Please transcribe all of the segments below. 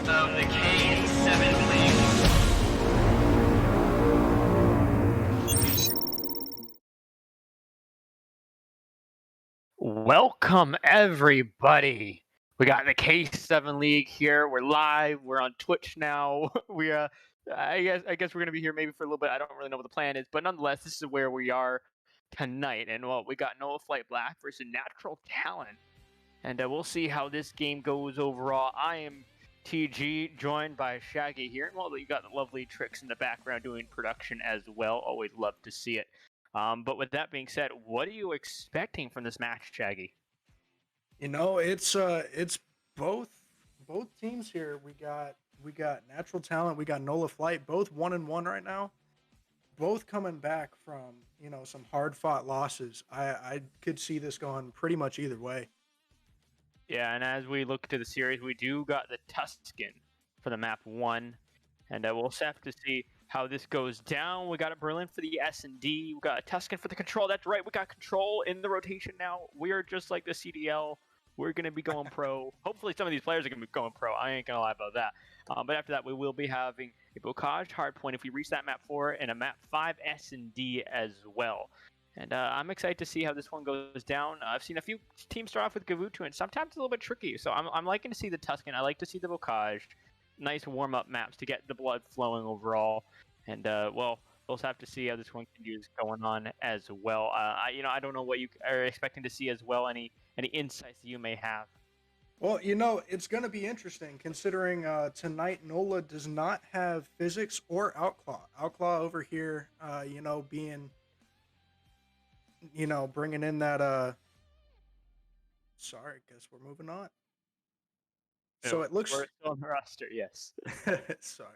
of the K7 League. Welcome everybody. We got the K7 League here. We're live. We're on Twitch now. I guess we're gonna be here maybe for a little bit. I don't really know what the plan is, but nonetheless, this is where we are tonight. And well, we got Nola Flight Black versus Natural Talent, and we'll see how this game goes overall. I am TG, joined by Shaggy here. And well, you got the lovely Tricks in the background doing production as well. Always love to see it. But with that being said, what are you expecting from this match, Shaggy? It's both teams here. We got Natural Talent, we got Nola Flight, both 1-1 right now. Both coming back from, some hard fought losses. I could see this going pretty much either way. Yeah, and as we look to the series, we do got the Tuscan for the map 1, and we'll just have to see how this goes down. We got a Berlin for the S&D. We got a Tuscan for the control. That's right, we got control in the rotation now. We are just like the CDL. We're going to be going pro. Hopefully some of these players are going to be going pro. I ain't going to lie about that. But after that, we will be having a Bocage hardpoint if we reach that map 4 and a map 5 S&D as well. And I'm excited to see how this one goes down. I've seen a few teams start off with Gavutu, and sometimes it's a little bit tricky. So I'm liking to see the Tuscan. I like to see the Bocage. Nice warm-up maps to get the blood flowing overall. And well, we'll just have to see how this one continues going on as well. I don't know what you are expecting to see as well. Any insights that you may have? Well, it's going to be interesting considering tonight Nola does not have physics or outclaw. Outclaw over here, being, bringing in that. Sorry, guess we're moving on. So it looks. We're still on the roster, yes. Sorry.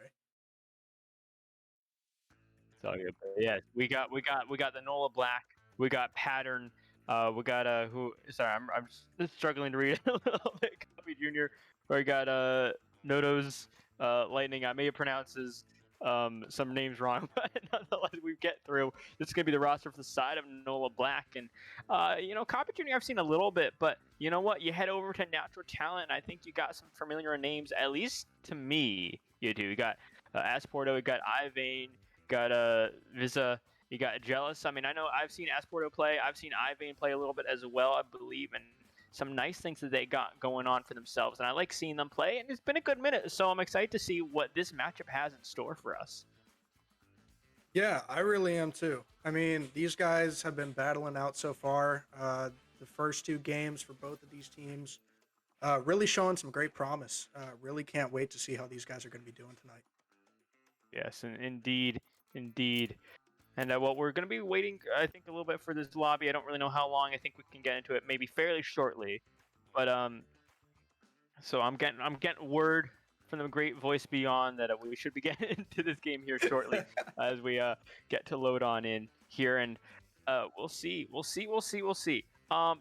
It's all good. But yes, we got the Nola Black. We got Pattern. We got who? Sorry, I'm just struggling to read a little bit. Copy Junior. We got Nodo's Lightning. I may have pronounced his some names wrong, but nonetheless, we get through. This is gonna be the roster for the side of Nola Black, and Copy Junior I've seen a little bit, but you know what? You head over to Natural Talent, and I think you got some familiar names, at least to me. You do. You got Asporto. You got Ivane. Got Visa. You got Jealous. I mean, I know I've seen Asporto play. I've seen Ivane play a little bit as well, I believe, and some nice things that they got going on for themselves. And I like seeing them play, and it's been a good minute, so I'm excited to see what this matchup has in store for us. Yeah, I really am too. I mean, these guys have been battling out so far. The first two games for both of these teams really showing some great promise. Really can't wait to see how these guys are going to be doing tonight. Yes, and indeed. And what we're going to be waiting, I think, a little bit for this lobby. I don't really know how long. I think we can get into it maybe fairly shortly. But so I'm getting word from the great voice beyond that we should be getting into this game here shortly as we get to load on in here, and we'll see.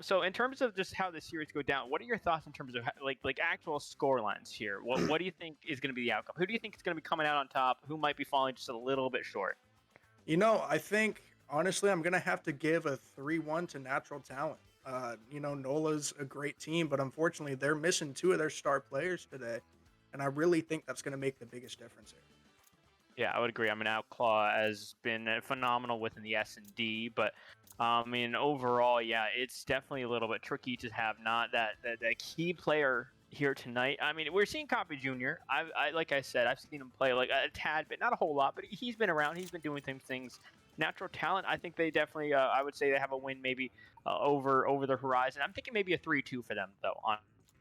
So in terms of just how the series go down, what are your thoughts in terms of like actual score lines here? What do you think is going to be the outcome? Who do you think is going to be coming out on top? Who might be falling just a little bit short? I think honestly, I'm gonna have to give a 3-1 to Natural Talent. Nola's a great team, but unfortunately, they're missing two of their star players today, and I really think that's gonna make the biggest difference here. Yeah, I would agree. I mean, Outclaw has been phenomenal within the S&D, but I mean, overall, yeah, it's definitely a little bit tricky to have not that key player here tonight. I mean, we're seeing Copy Junior. Like I said, I've seen him play like a tad bit, not a whole lot, but he's been around. He's been doing things. Natural Talent, I think they definitely, I would say they have a win maybe over the horizon. I'm thinking maybe a 3-2 for them though,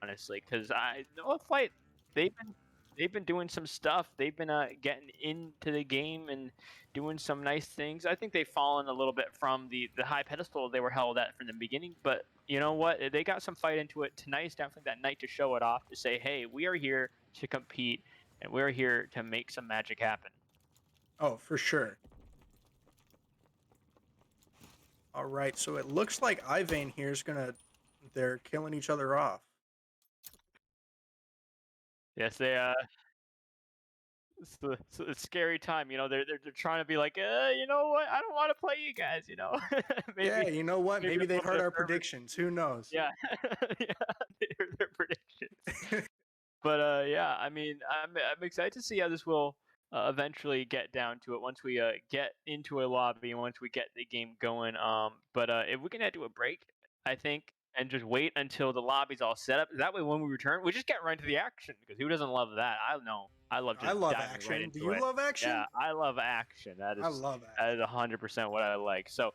honestly, because no fight. They've been they've been doing some stuff. They've been getting into the game and doing some nice things. I think they've fallen a little bit from the high pedestal they were held at from the beginning. But you know what? They got some fight into it. Tonight is definitely that night to show it off, to say, hey, we are here to compete and we're here to make some magic happen. Oh, for sure. All right, so it looks like Ivane here is they're killing each other off. Yes, they it's a scary time. They're trying to be like, you know what? I don't want to play you guys. Yeah, Maybe you know what? maybe Maybe a they little bit heard of our nervous. predictions. Who knows? Yeah, yeah, their predictions. But yeah, I mean, I'm excited to see how this will eventually get down to it once we get into a lobby and once we get the game going. But if we can head to a break, I think, and just wait until the lobby's all set up. That way, when we return, we just get right into the action because who doesn't love that? I know. I love I just love diving right action. Do into you it. love action? Yeah, I love action. I love That is action. 100% what I like. So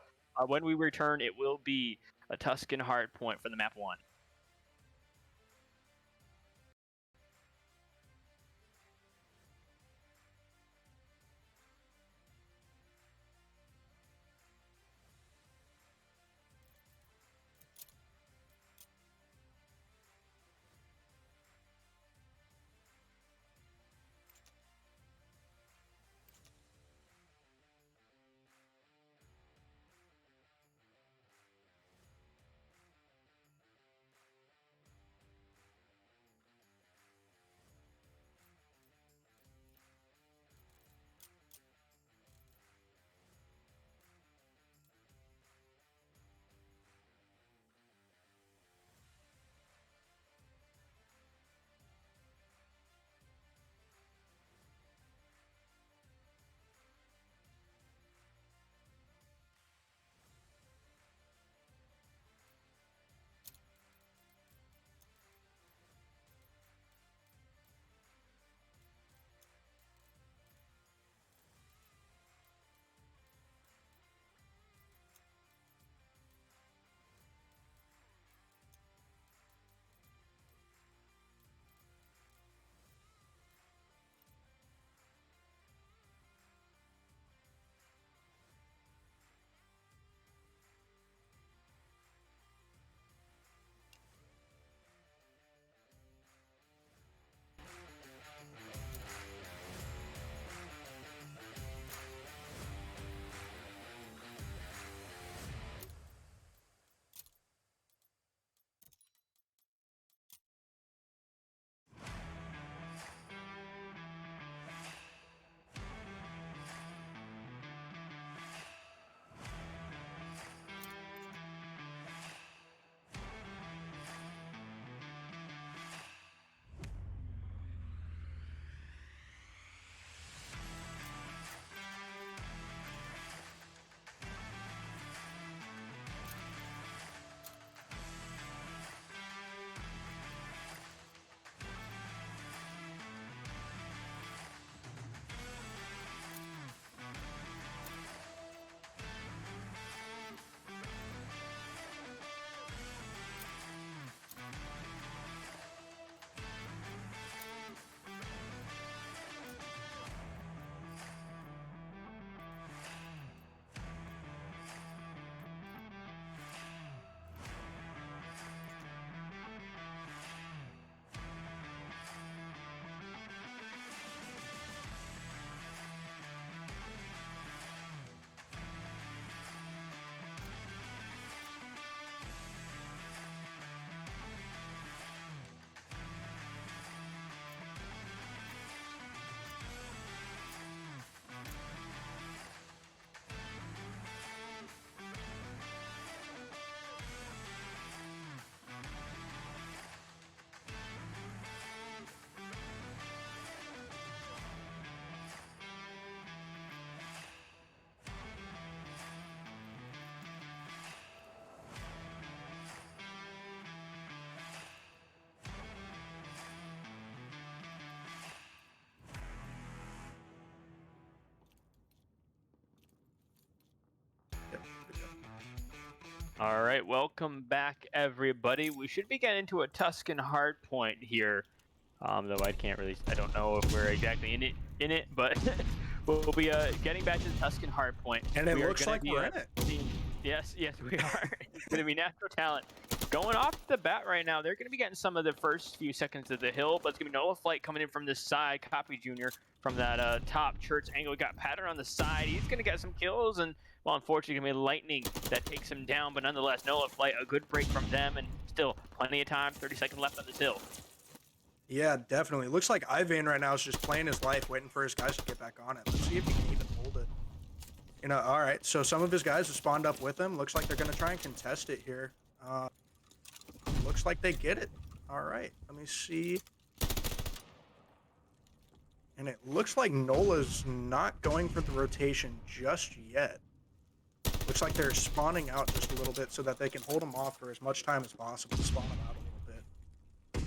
when we return, it will be a Tuscan hard point for the map one. Yep, good job. All right, welcome back, everybody. We should be getting into a Tuscan hard point here. Though I can't really, I don't know if we're exactly in it, but we'll be getting back to the Tuscan hard point. And it We are looks gonna like be, we're in it. yes, we are. It's gonna be natural talent. Going off the bat right now, they're gonna be getting some of the first few seconds of the hill, but it's gonna be Nola Flight coming in from this side. Copy Junior from that top church angle. We got Pattern on the side. He's gonna get some kills, and well, unfortunately, gonna be Lightning that takes him down. But nonetheless, Nola Flight, a good break from them, and still plenty of time. 30 seconds left on this hill. Yeah, definitely. Looks like Ivan right now is just playing his life, waiting for his guys to get back on it. Let's see if he can even hold it. You know, all right. So some of his guys have spawned up with him. Looks like they're going to try and contest it here. Looks like they get it. All right. Let me see. and it looks like Nola's not going for the rotation just yet. Looks like they're spawning out just a little bit so that they can hold them off for as much time as possible to spawn them out a little bit.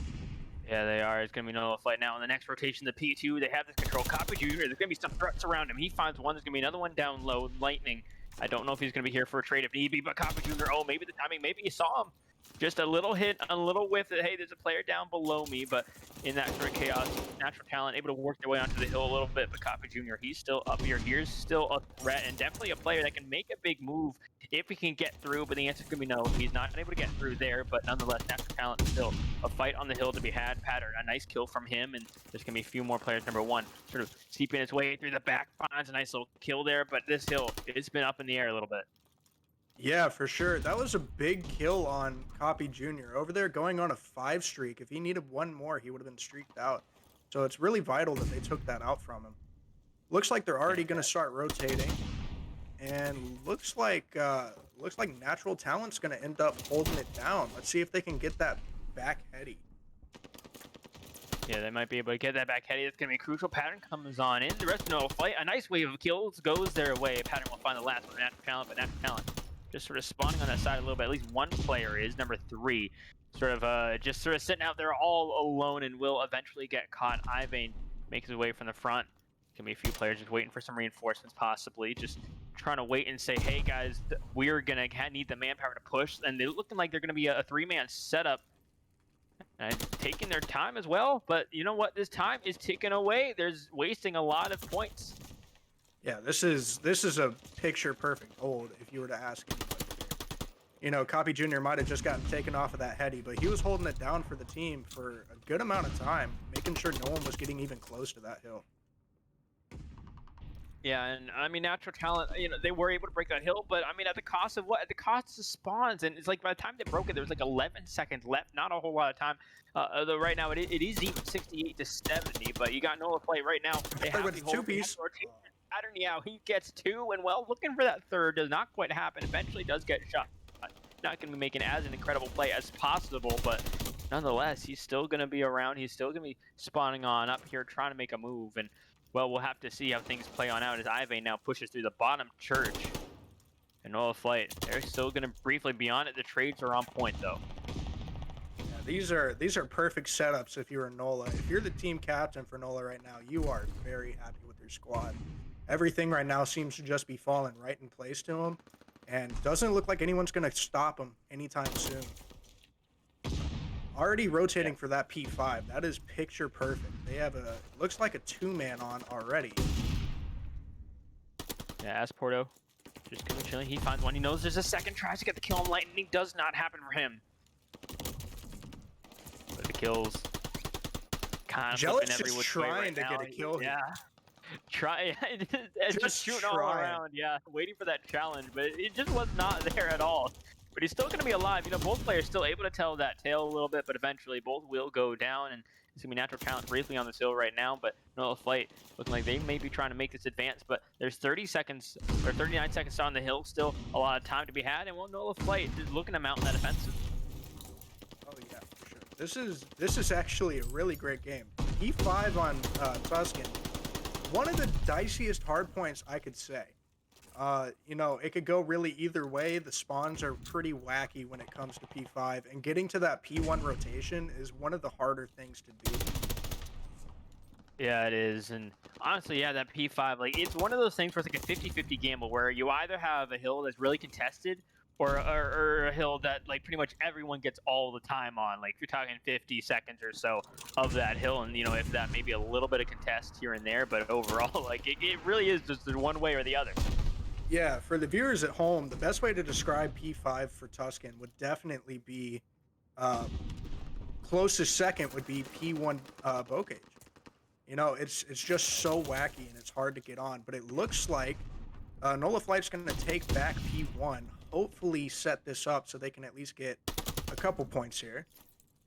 Yeah, they are. It's going to be Nola Flight now. In the next rotation, the P2, they have this control. Copy Jr., there's going to be some threats around him. He finds one. There's going to be another one down low. Lightning. I don't know if he's going to be here for a trade if need be, but Copy Jr., oh, maybe the timing. Maybe you saw him. Just a little hit, a little whiff that, hey, there's a player down below me, but in that sort of chaos, natural talent, able to work their way onto the hill a little bit, but Copy Jr., he's still up here. Here's still a threat, and definitely a player that can make a big move if he can get through, but the answer's going to be no. He's not able to get through there, but nonetheless, natural talent still a fight on the hill to be had. Pattern, a nice kill from him, and there's going to be a few more players. Number one, sort of seeping his way through the back, finds a nice little kill there, but this hill, it's been up in the air a little bit. Yeah, for sure. That was a big kill on Copy Jr. over there going on a 5 streak. If he needed one more, he would have been streaked out. So it's really vital that they took that out from him. Looks like they're already going to start rotating. And looks like Natural Talent's going to end up holding it down. Let's see if they can get that back heady. Yeah, they might be able to get that back heady. It's going to be a crucial. Pattern comes on in. The rest of Nola Flight, a nice wave of kills goes their way. Pattern will find the last one, Natural Talent, but Natural Talent just sort of spawning on that side a little bit. At least one player is, number 3. Just sort of sitting out there all alone and will eventually get caught. Ivane makes his way from the front. Can be a few players just waiting for some reinforcements, possibly. Just trying to wait and say, hey guys, we're going to need the manpower to push. And they're looking like they're going to be a 3-man setup. And taking their time as well. But you know what? This time is ticking away. There's wasting a lot of points. Yeah, this is a picture perfect hold if you were to ask anybody here. You know, Copy Jr. might have just gotten taken off of that heady, but he was holding it down for the team for a good amount of time, making sure no one was getting even close to that hill. Yeah, and I mean, Natural Talent, you know, they were able to break that hill, but I mean, at the cost of what? At the cost of spawns, and it's like by the time they broke it, there was like 11 seconds left, not a whole lot of time. Though right now it is even 68 to 70, but you got Nola Flight right now. They have With the 2-piece. Pattern, yeah, he gets 2, and well, looking for that third does not quite happen. Eventually does get shot. Not going to be making as an incredible play as possible, but nonetheless, he's still going to be around. He's still going to be spawning on up here, trying to make a move, and well, we'll have to see how things play on out as Ivane now pushes through the bottom church. And Nola Flight, they're still going to briefly be on it. The trades are on point, though. Yeah, these are perfect setups if you're Nola. If you're the team captain for Nola right now, you are very happy with your squad. Everything right now seems to just be falling right in place to him, and doesn't look like anyone's going to stop him anytime soon. Already rotating for that P5. That is picture perfect. They have looks like a 2-man on already. Yeah, Asporto just kind of chilling. He finds one. He knows there's a second. Tries to get the kill on Lightning. Does not happen for him. But the kills kind of Jealous every just which way trying right to now. get a kill here. Yeah. Just shooting all trying. around. Yeah, waiting for that challenge, but it just was not there at all. But he's still going to be alive. You know, both players still able to tell that tale a little bit, but eventually both will go down. And it's going to be Natural Talent briefly on this hill right now, but Nola Flight looking like they may be trying to make this advance. But there's 30 seconds or 39 seconds on the hill. Still a lot of time to be had. And well, Nola Flight is looking to mount that offensive. Oh yeah, for sure. This is actually a really great game. E5 on Tuscan. One of the diciest hardpoints I could say. You know, it could go really either way. The spawns are pretty wacky when it comes to P5, and getting to that P1 rotation is one of the harder things to do. Yeah, it is. And honestly, yeah, that P5, like, it's one of those things where it's like a 50-50 gamble where you either have a hill that's really contested or a hill that, like, pretty much everyone gets all the time on. Like, you're talking 50 seconds or so of that hill, and, you know, if that maybe a little bit of contest here and there, but overall, like, it really is just one way or the other. Yeah, for the viewers at home, the best way to describe P5 for Tuscan would definitely be, closest second would be P1 Bocage. You know, it's just so wacky and it's hard to get on, but it looks like Nola Flight's going to take back P1, hopefully set this up so they can at least get a couple points here.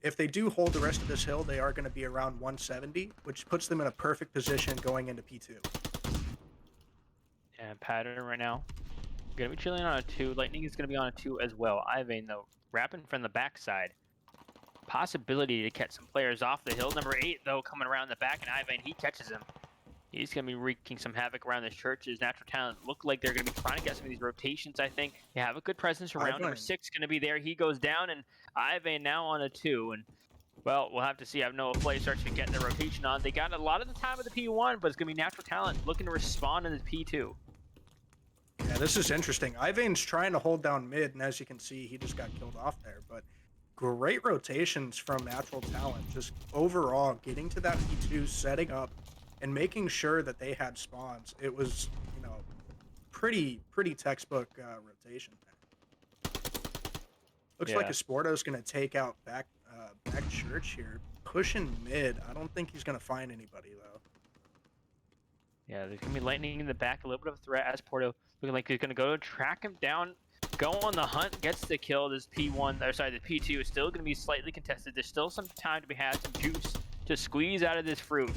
If they do hold the rest of this hill, they are going to be around 170, which puts them in a perfect position going into P2. Yeah, Pattern right now. Gonna be chilling on a 2. Lightning is gonna be on a 2 as well. Ivane though, wrapping from the backside. Possibility to catch some players off the hill. Number 8 though, coming around the back, and Ivane, he catches him. He's going to be wreaking some havoc around the church. His natural talent look like they're going to be trying to get some of these rotations, I think. They have a good presence around. Number Ivan. 6 going to be there. He goes down, and Ivan now on a 2. And, well, we'll have to see how Nola Flight starts to get the rotation on. They got a lot of the time with the P1, but it's going to be natural talent looking to respond in the P2. Yeah, this is interesting. Ivan's trying to hold down mid, and as you can see, he just got killed off there. But great rotations from natural talent. Just overall getting to that P2, setting up, and making sure that they had spawns. It was, you know, pretty textbook rotation there. Looks like Esporto's going to take out back church here, pushing mid. I don't think he's going to find anybody though. Yeah, there's going to be lightning in the back, a little bit of a threat as Porto looking like he's going to go track him down, go on the hunt, gets the kill. This P1, or sorry, the P2 is still going to be slightly contested. There's still some time to be had, some juice to squeeze out of this fruit.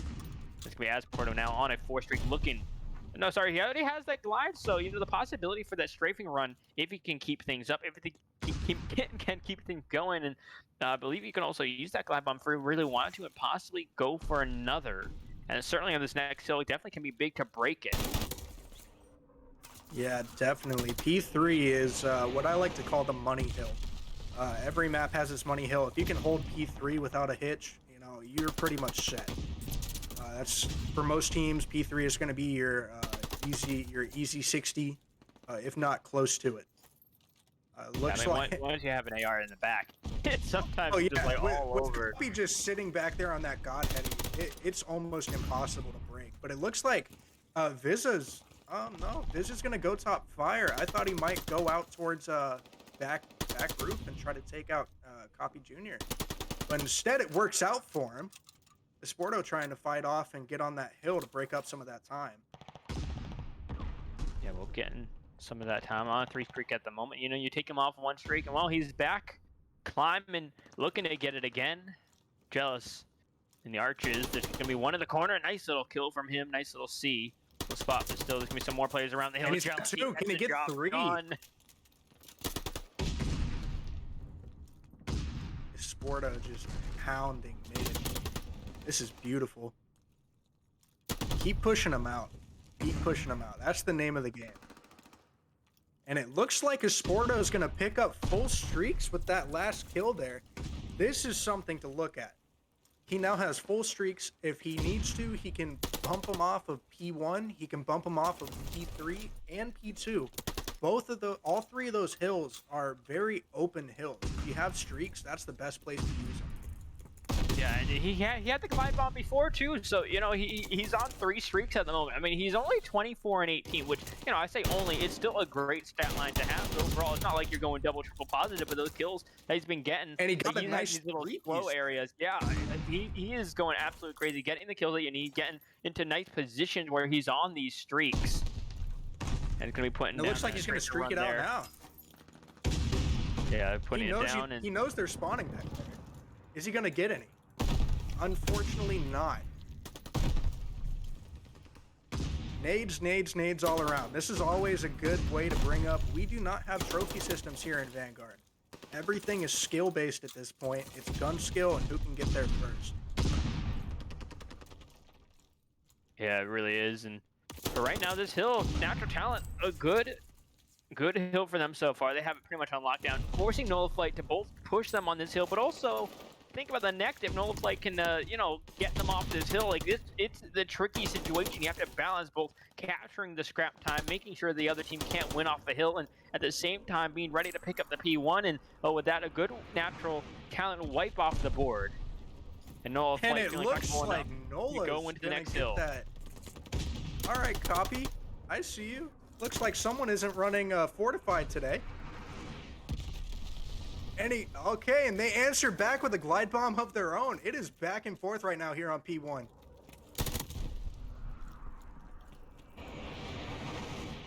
It's going to be Porto now on a 4 streak looking. No, sorry, he already has that glide, so, you know, the possibility for that strafing run, if he can keep things up, if he can keep things going, and I believe you can also use that glide bomb if you really wanted to and possibly go for another. And certainly on this next hill, it definitely can be big to break it. Yeah, definitely. P3 is what I like to call the money hill. Every map has its money hill. If you can hold P3 without a hitch, you know, you're pretty much set. That's for most teams. P3 is going to be your easy 60, if not close to it. Looks like once you have an AR in the back, it's sometimes just like all over. Be just sitting back there on that Godhead, it's almost impossible to break. But it looks like Viza's. No, Viza's going to go top fire. I thought he might go out towards back roof and try to take out Copy Jr. But instead, it works out for him. Esporto trying to fight off and get on that hill to break up some of that time. Yeah, we're getting some of that time on 3 streak at the moment. You know, you take him off 1 streak, and well, he's back, climbing, looking to get it again. Jealous in the arches. There's going to be one in the corner. Nice little kill from him. Nice little C. Little spot, but still, there's going to be some more players around the hill. And he's got 2. Can he get 3? Esporto just pounding mid. This is beautiful. Keep pushing them out. Keep pushing them out. That's the name of the game. And it looks like Esporto is going to pick up full streaks with that last kill there. This is something to look at. He now has full streaks. If he needs to, he can bump them off of P1. He can bump them off of P3 and P2. All 3 of those hills are very open hills. If you have streaks, that's the best place to use them. Yeah, and he had the glide bomb before too, so you know he's on 3 streaks at the moment. I mean, he's only 24 and 18, which, you know, I say only, it's still a great stat line to have. So overall, it's not like you're going double, triple positive with those kills that he's been getting. And he got a nice these little slow areas. Yeah, he is going absolutely crazy, getting the kills that you need, getting into nice positions where he's on these streaks. And it's gonna be putting. It looks like he's gonna streak it out now. Yeah, putting it down. He knows they're spawning back there. Is he gonna get any? Unfortunately not. Nades all around. This is always a good way to bring up. We do not have trophy systems here in Vanguard. Everything is skill-based at this point. It's gun skill and who can get there first. Yeah, it really is. And for right now, this hill, natural talent, a good hill for them so far. They have it pretty much on lockdown, forcing Nola Flight to both push them on this hill, but also think about the next. If Nola Flight can, you know, get them off this hill, like this, it's the tricky situation. You have to balance both capturing the scrap time, making sure the other team can't win off the hill, and at the same time being ready to pick up the P1. And with that, a good natural talent wipe off the board. And Nola Flight, and it looks like Nola go into the next hill. All right, Copy. I see you. Looks like someone isn't running Fortified today. And and they answer back with a glide bomb of their own. It is back and forth right now here on P1.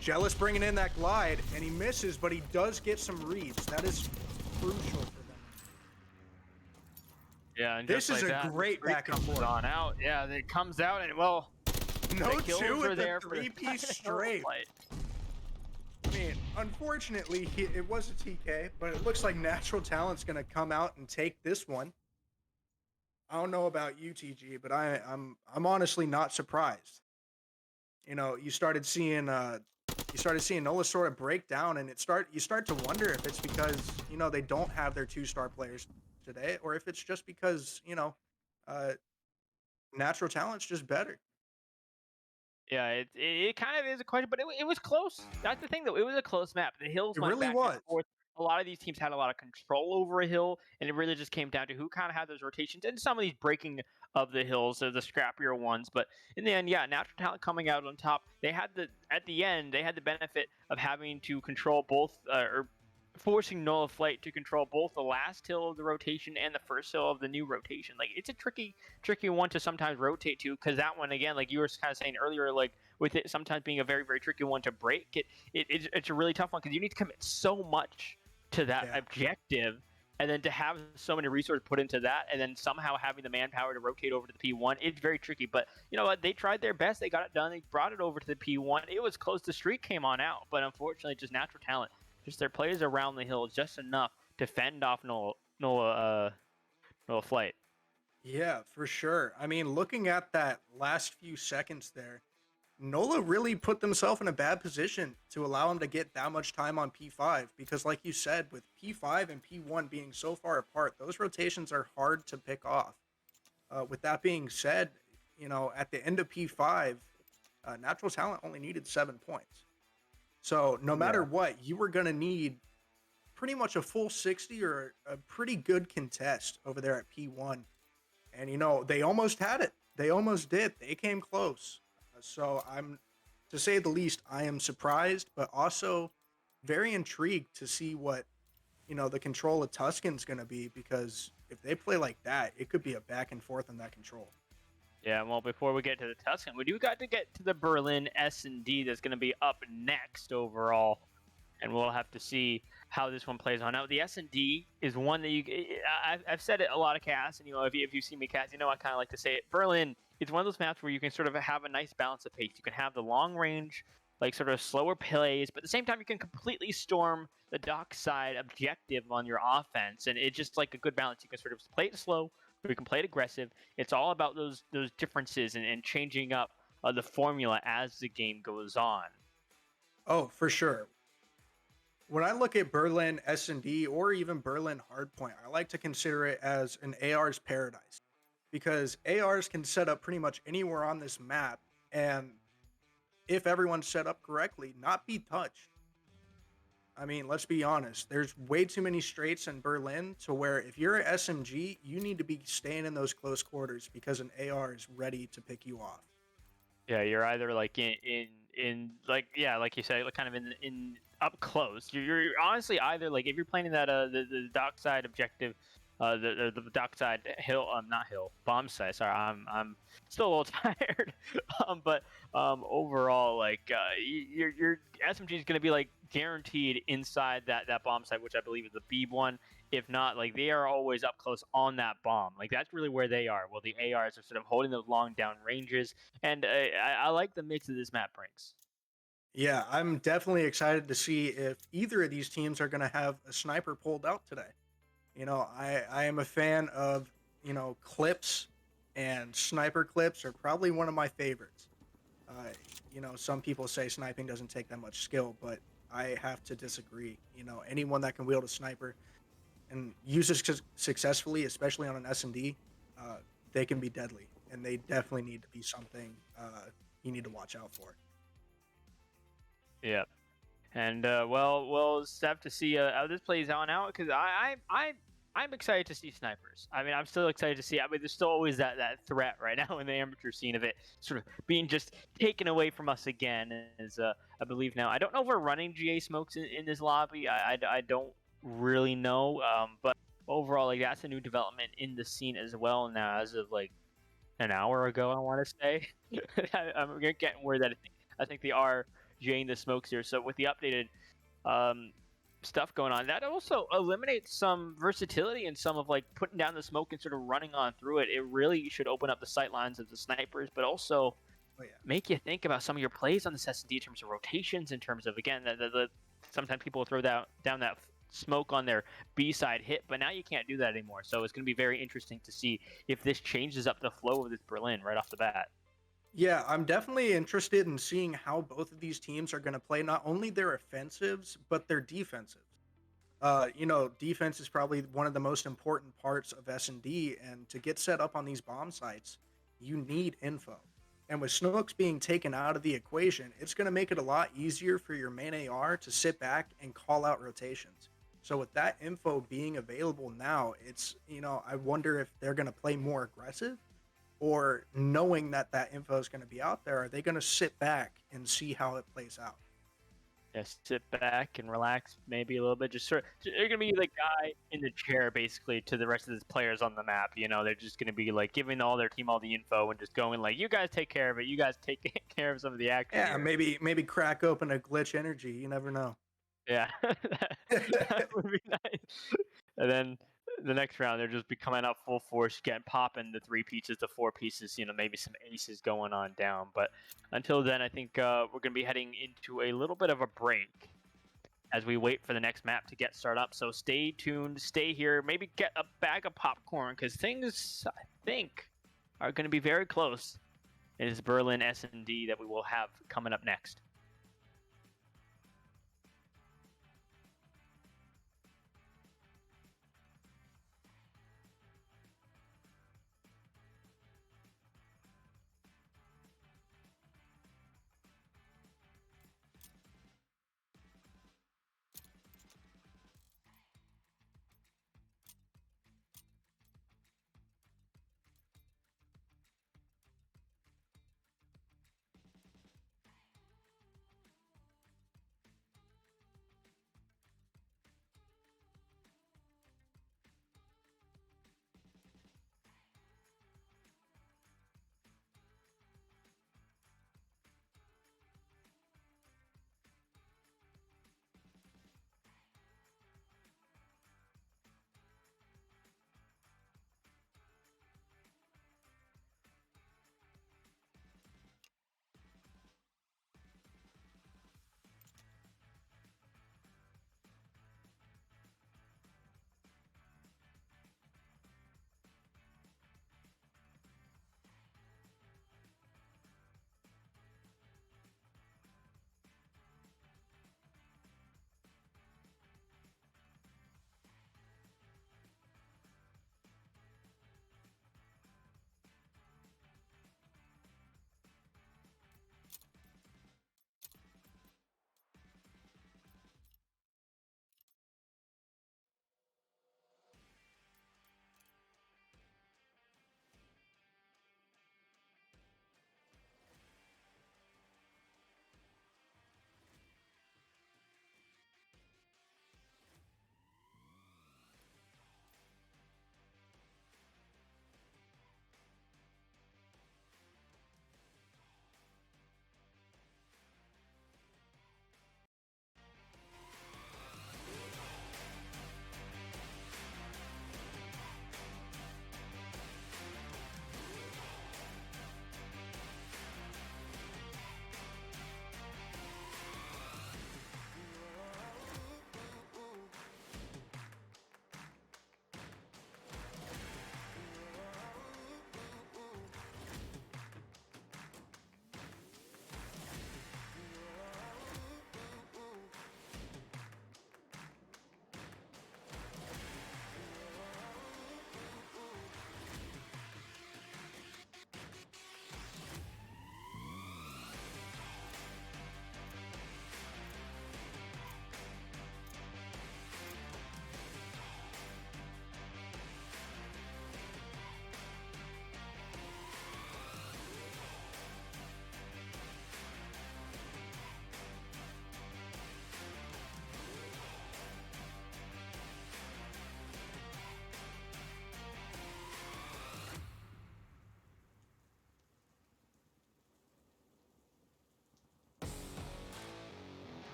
Jealous bringing in that glide, and he misses, but he does get some reads. That is crucial for them. Yeah, and this just is like a great back and forth. On out. Yeah, it comes out, and well, no the kills 2 with are there the for 3-piece strafe. I mean, unfortunately, it was a TK, but it looks like natural talent's going to come out and take this one. I don't know about UTG, but I'm honestly not surprised. You started seeing Nola sort of break down, and you start to wonder if it's because they don't have their two-star players today, or if it's just because uh, natural talent's just better. Yeah, it kind of is a question, but it was close. That's the thing, though. It was a close map. The hills It went really back and was. forth. A lot of these teams had a lot of control over a hill, and it really just came down to who kind of had those rotations and some of these breaking of the hills, the scrappier ones. But in the end, yeah, natural talent coming out on top. They had at the end, they had the benefit of having to control both, or forcing Nola Flight to control both the last hill of the rotation and the first hill of the new rotation. Like it's a tricky one to sometimes rotate to, because that one again, like you were kind of saying earlier, like with it sometimes being a very tricky one to break, it's a really tough one because you need to commit so much to that Yeah. objective, and then to have so many resources put into that, and then somehow having the manpower to rotate over to the P1, it's very tricky. But you know what? They tried their best. They got it done. They brought it over to the P1. It was close. The streak came on out, but unfortunately, just natural talent, just their players around the hill, just enough to fend off Nola Flight. Yeah, for sure. I mean, looking at that last few seconds there, Nola really put themselves in a bad position to allow him to get that much time on P5 because, like you said, with P5 and P1 being so far apart, those rotations are hard to pick off. With that being said, at the end of P5, Natural Talent only needed 7 points. So no matter Yeah. what, you were going to need pretty much a full 60 or a pretty good contest over there at P1. And they almost had it. They almost did. They came close. So to say the least, I am surprised, but also very intrigued to see what the control of Tuscan's going to be, because if they play like that, it could be a back and forth on that control. Yeah, well, before we get to the Tuscan, we do got to get to the Berlin S&D that's going to be up next overall, and we'll have to see how this one plays on. Now, the S&D is one that I've said it a lot of casts, and if you see me cast, I kind of like to say it. Berlin, it's one of those maps where you can sort of have a nice balance of pace. You can have the long range, like sort of slower plays, but at the same time, you can completely storm the dockside objective on your offense, and it's just like a good balance. You can sort of play it slow, or you can play it aggressive. It's all about those differences and changing up the formula as the game goes on. Oh, for sure. When I look at Berlin S&D or even Berlin Hardpoint, I like to consider it as an AR's paradise, because ARs can set up pretty much anywhere on this map, and if everyone's set up correctly, not be touched. I mean, let's be honest. There's way too many straights in Berlin to where if you're an SMG, you need to be staying in those close quarters because an AR is ready to pick you off. Yeah, you're either like in like, yeah, like you said, like kind of in up close. You're honestly either like, if you're playing that the dockside objective, the dockside hill, not hill, bomb site. Sorry, I'm still a little tired. But overall, like your SMG is gonna be like guaranteed inside that bomb site, which I believe is the B one. If not, like they are always up close on that bomb. Like that's really where they are. Well, the ARs are sort of holding those long down ranges, and I like the mix that this map brings. Yeah, I'm definitely excited to see if either of these teams are going to have a sniper pulled out today. I am a fan of, clips, and sniper clips are probably one of my favorites. Some people say sniping doesn't take that much skill, but I have to disagree. Anyone that can wield a sniper and use it successfully, especially on an S&D, they can be deadly, and they definitely need to be something you need to watch out for. Yeah. And we'll just have to see how this plays on out, because I'm excited to see snipers. I mean, I'm still excited to see. I mean, there's still always that threat right now in the amateur scene of it sort of being just taken away from us again. As I believe now, I don't know if we're running GA smokes in this lobby. I don't really know. But overall, like that's a new development in the scene as well now, as of like an hour ago, I want to say. I'm getting word that I think they are GAing the smokes here. So with the updated um, stuff going on, that also eliminates some versatility in some of like putting down the smoke and sort of running on through it. It really should open up the sight lines of the snipers, but also Oh yeah. make you think about some of your plays on this S&D in terms of rotations, in terms of again sometimes people will throw down that smoke on their B-side hit, but now you can't do that anymore. So it's going to be very interesting to see if this changes up the flow of this Berlin right off the bat. Yeah, I'm definitely interested in seeing how both of these teams are going to play not only their offensives but their defensives. Defense is probably one of the most important parts of S&D, and to get set up on these bomb sites, you need info. And with Snooks being taken out of the equation, it's going to make it a lot easier for your main AR to sit back and call out rotations. So with that info being available now, I wonder if they're going to play more aggressive, or knowing that that info is going to be out there, are they going to sit back and see how it plays out? Just sit back and relax, maybe a little bit. They're gonna be the guy in the chair, basically, to the rest of the players on the map. They're just gonna be like giving all their team all the info and just going like, "You guys take care of it. You guys take care of some of the action Yeah, here." maybe crack open a glitch energy. You never know. Yeah, that would be nice. And then the next round, they're just be coming out full force, getting popping the 3 pieces, the 4 pieces. Maybe some aces going on down. But until then, I think we're gonna be heading into a little bit of a break as we wait for the next map to get started up. So stay tuned, stay here, maybe get a bag of popcorn because things I think are going to be very close. It is Berlin S&D that we will have coming up next.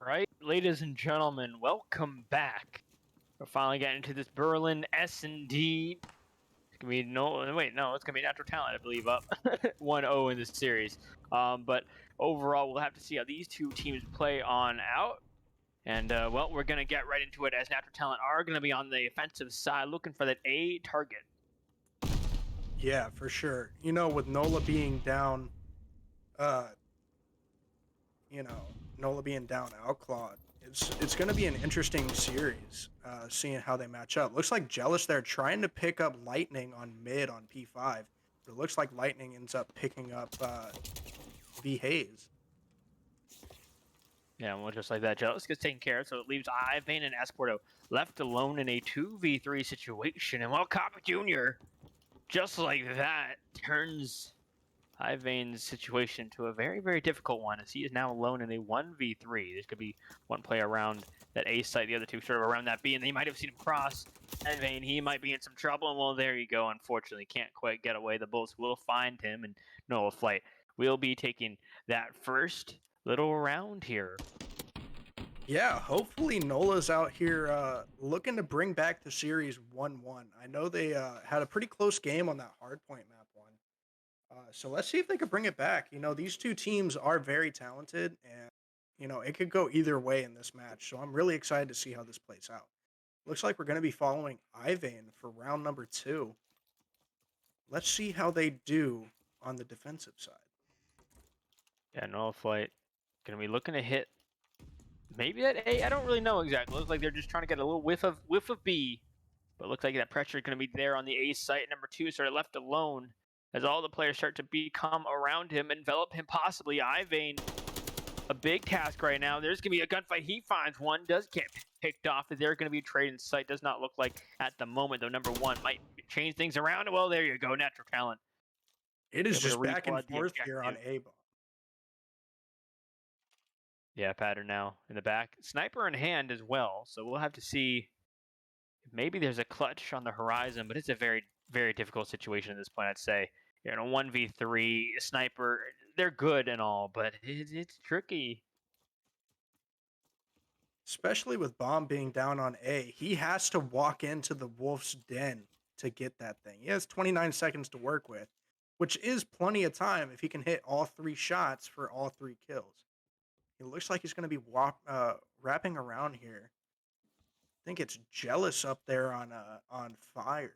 right, ladies and gentlemen, welcome back. We're finally getting into this Berlin S&D. It's gonna be it's gonna be Natural Talent, I believe, up 1-0 in this series. But overall, we'll have to see how these two teams play on out. And well, we're gonna get right into it as Natural Talent are gonna be on the offensive side, looking for that A target. Yeah, for sure. You know, with Nola being down, uh, you know, Nola being down Outclawed, it's going to be an interesting series. Seeing how they match up. Looks like Jealous there trying to pick up Lightning on mid on P5. But it looks like Lightning ends up picking up V Hayes. Yeah, well, just like that, Jealous gets taken care of, so it leaves Ivane and Esporto left alone in a 2v3 situation. And well, Copper Jr., just like that, turns Ivane's situation to a very, very difficult one, as he is now alone in a 1v3. There's could be one player around that A site, the other two sort of around that B, and they might have seen him cross. Ivane, he might be in some trouble, and well, there you go. Unfortunately, can't quite get away. The Bulls will find him, and Nola Flight will be taking that first little round here. Yeah, hopefully Nola's out here looking to bring back the series 1-1. I know they had a pretty close game on that hardpoint map one. So let's see if they could bring it back. You know, these two teams are very talented, and, you know, it could go either way in this match. So I'm really excited to see how this plays out. Looks like we're going to be following Ivane for round number 2. Let's see how they do on the defensive side. Yeah, Nola Flight gonna be looking to hit maybe that A. I don't really know exactly. Looks like they're just trying to get a little whiff of B. But it looks like that pressure is going to be there on the A site. Number 2 sort of left alone as all the players start to become around him, envelop him possibly. Ivane, a big task right now. There's going to be a gunfight. He finds one, does get picked off. Is there going to be a trade in sight? Does not look like at the moment, though. Number 1 might change things around. Well, there you go. Natural Talent. It is Able to just back and resquad the forth here on objective. A-bomb. Yeah, pattern now in the back. Sniper in hand as well, so we'll have to see. Maybe there's a clutch on the horizon, but it's a very, very difficult situation at this point, I'd say. You're in a 1v3, sniper, they're good and all, but it's tricky. Especially with Bomb being down on A, he has to walk into the Wolf's Den to get that thing. He has 29 seconds to work with, which is plenty of time if he can hit all 3 shots for all 3 kills. It looks like he's going to be wrapping around here. I think it's Jealous up there on fire.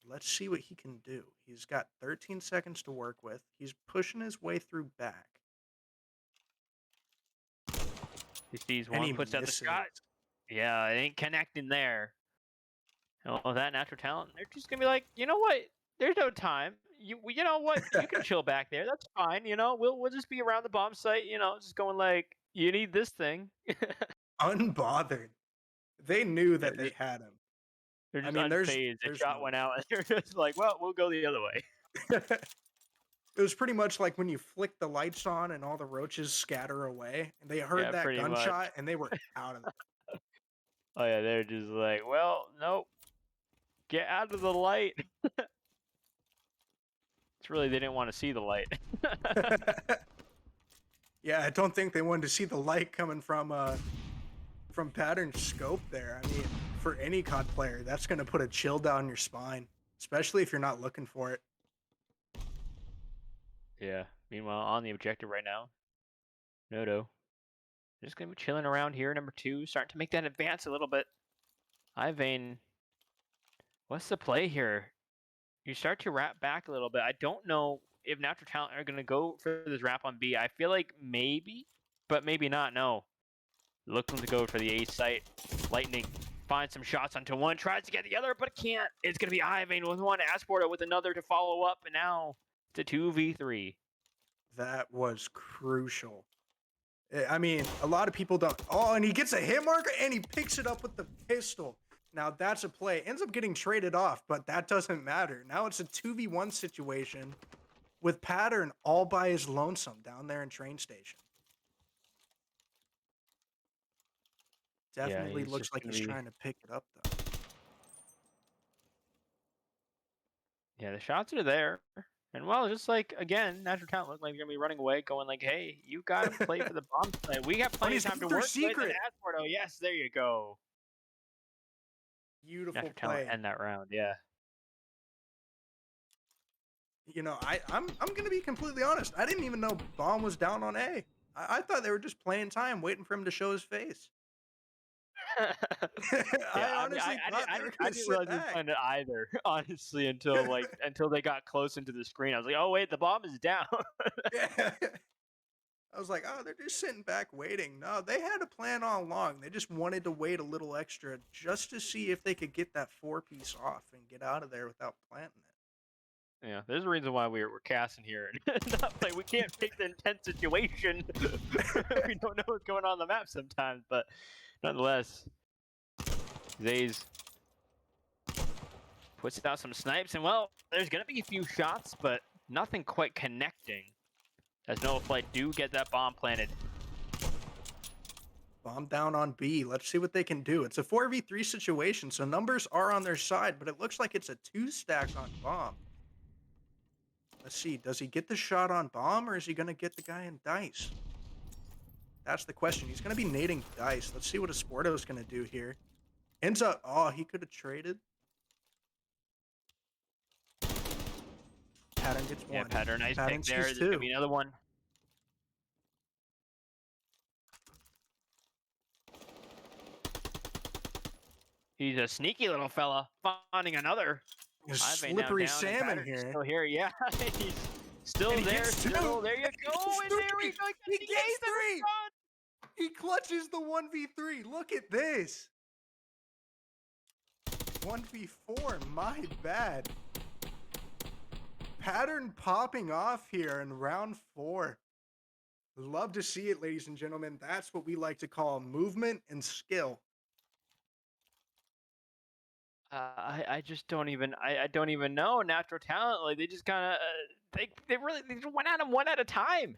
Let's see what he can do. He's got 13 seconds to work with. He's pushing his way through back. He sees And one, he puts out the misses. shot. Yeah, it ain't connecting there. And all that Natural Talent, they're just going to be like, you know what? There's no time. You know what? You can chill back there. That's fine. You know, we'll just be around the bomb site, you know, just going like, you need this thing. Unbothered. They knew that Yeah, they had him. they're I just mean, unfazed. The there's shot no. went out, and they're just like, well, we'll go the other way. It was pretty much like when you flick the lights on and all the roaches scatter away. And they heard Yeah, that pretty much. gunshot and they were out of it. Oh yeah, they're just like, well, nope. Get out of the light. It's really they didn't want to see the light. Yeah, I don't think they wanted to see the light coming from pattern scope there. I mean, for any COD player, that's going to put a chill down your spine, especially if you're not looking for it. Yeah. Meanwhile, on the objective right now, Noto just gonna be chilling around here. Number 2, starting to make that advance a little bit. Ivane, what's the play here? You start to wrap back a little bit. I don't know if Natural Talent are gonna go for this wrap on B. I feel like maybe, but maybe not. No. Looking to go for the A site. Lightning finds some shots onto one, tries to get the other, but can't. It's going to be Ivane with one, Asporta with another to follow up, and now it's a 2v3. That was crucial. I mean, a lot of people don't. Oh, and he gets a hit marker and he picks it up with the pistol. Now that's a play. Ends up getting traded off, but that doesn't matter. Now it's a 2v1 situation with Pattern all by his lonesome down there in train station. Definitely looks like he's trying to pick it up, though. Yeah, the shots are there. And well, just like again, Natural Talent looked like they're gonna be running away, going like, "Hey, you gotta play for the bomb play. We got plenty of he's time to going for work with." And secret. Asford, oh yes, there you go. Beautiful Natural Talent play. end that round, yeah. You know, I'm gonna be completely honest. I didn't even know Bomb was down on A. I thought they were just playing time, waiting for him to show his face. Yeah, I I mean, honestly thought they were I gonna didn't sit realize he was back. playing it either, honestly, until like until they got close into the screen. I was like, "Oh wait, the bomb is down." Yeah. I was like, oh, they're just sitting back waiting. No, they had a plan all along. They just wanted to wait a little extra just to see if they could get that 4-piece off and get out of there without planting it. Yeah, there's a reason why we're casting here. Not like we can't pick the intense situation. We don't know what's going on the map sometimes, but nonetheless, Zays puts out some snipes, and well, there's gonna be a few shots, but nothing quite connecting. As Nola Flight do get that bomb planted. Bomb down on B. Let's see what they can do. It's a 4v3 situation, so numbers are on their side, but it looks like it's a 2-stack on Bomb. Let's see. Does he get the shot on Bomb, or is he going to get the guy in Dice? That's the question. He's going to be nading Dice. Let's see what Esporto's going to do here. Ends up... Oh, he could have traded. Pattern gets one. Yeah, Pattern, nice Pattern pick there. sees There's gonna two. be another one. He's a sneaky little fella, finding another. Slippery salmon here. Still here, yeah. He's still And he there. gets two. Still there. You go, and there we go. He gets three. He clutches the 1v3. Look at this. 1v4. My bad. Pattern popping off here in round 4. Love to see it, ladies and gentlemen. That's what we like to call movement and skill. I just don't even I don't even know. Natural Talent, like they just kind of they really they just went at him one at a time.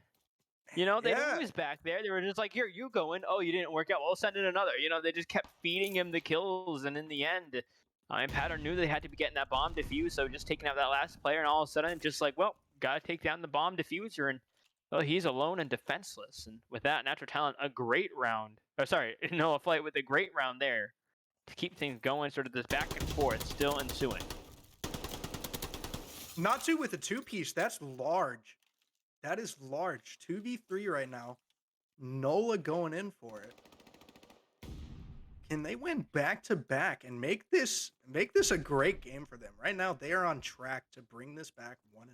You know, they Yeah. knew he was back there. They were just like, "Here, you go in. Oh, you didn't work out. Well, send in another." You know, they just kept feeding him the kills, and in the end, and Pattern knew they had to be getting that bomb defuse, so just taking out that last player, and all of a sudden, just like, well, gotta take down the bomb diffuser, and well, he's alone and defenseless. And with that, Natural Talent, a great round. Oh, sorry, Nola Flight with a great round there to keep things going, sort of this back and forth still ensuing. Not two with a 2-piece. That's large. That is large. 2v3 right now. Nola going in for it. Can they win back-to-back and make this a great game for them? Right now, they are on track to bring this back 1-1.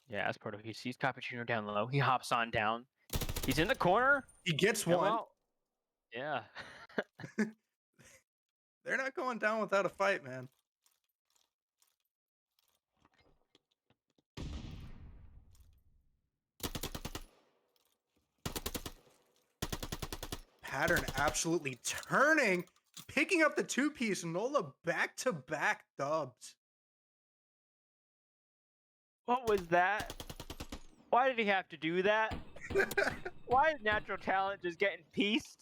Yeah, as part of he sees Cappuccino down low. He hops on down. He's in the corner. He gets and one. well, yeah. They're not going down without a fight, man. Pattern absolutely turning, picking up the 2-piece. Nola back-to-back dubs. What was that? Why did he have to do that? Why is Natural Talent just getting pieced?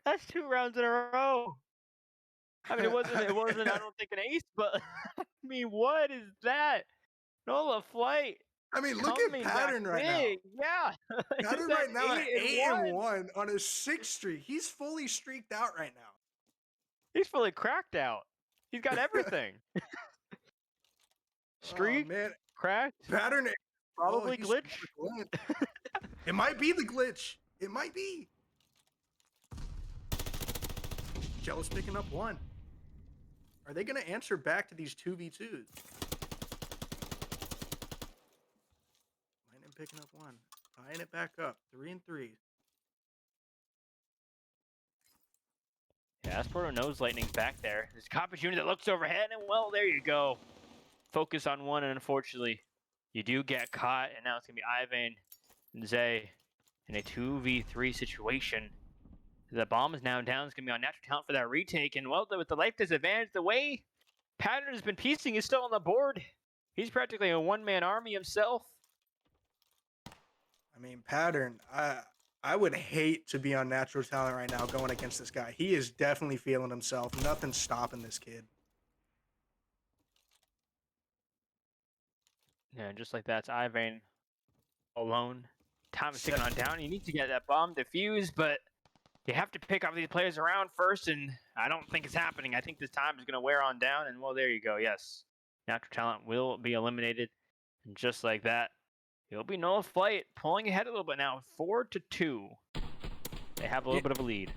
That's 2 rounds in a row. I mean, it wasn't. I don't think an ace, but I mean, what is that? Nola Flight. I mean, look at Pattern right now. Yeah. Pattern right now at 8-1 on his 6th streak. He's fully streaked out right now. He's fully cracked out. He's got everything. Streak, man. cracked, Pattern probably glitch. It might be the glitch. It might be. Jealous picking up 1. Are they going to answer back to these 2v2s? Lightning picking up 1. Tying it back up. 3-3. Yeah, Asporto knows Lightning's back there. There's Cappuccino that looks overhead, and well, there you go. Focus on one, and unfortunately, you do get caught, and now it's going to be Ivan and Zay in a 2v3 situation. The bomb is now down. It's going to be on Natural Talent for that retake, and well, with the life disadvantage, the way Pattern has been piecing is still on the board. He's practically a one-man army himself. I mean, Pattern, I would hate to be on Natural Talent right now going against this guy. He is definitely feeling himself. Nothing's stopping this kid. Yeah, just like that, it's Ivane alone. Time is ticking on down. You need to get that bomb defused, but you have to pick off these players around first, and I don't think it's happening. I think this time is going to wear on down, and well, there you go. Yes, Natural Talent will be eliminated, and just like that, it'll be Nola Flight pulling ahead a little bit now, 4-2. They have a little bit of a lead.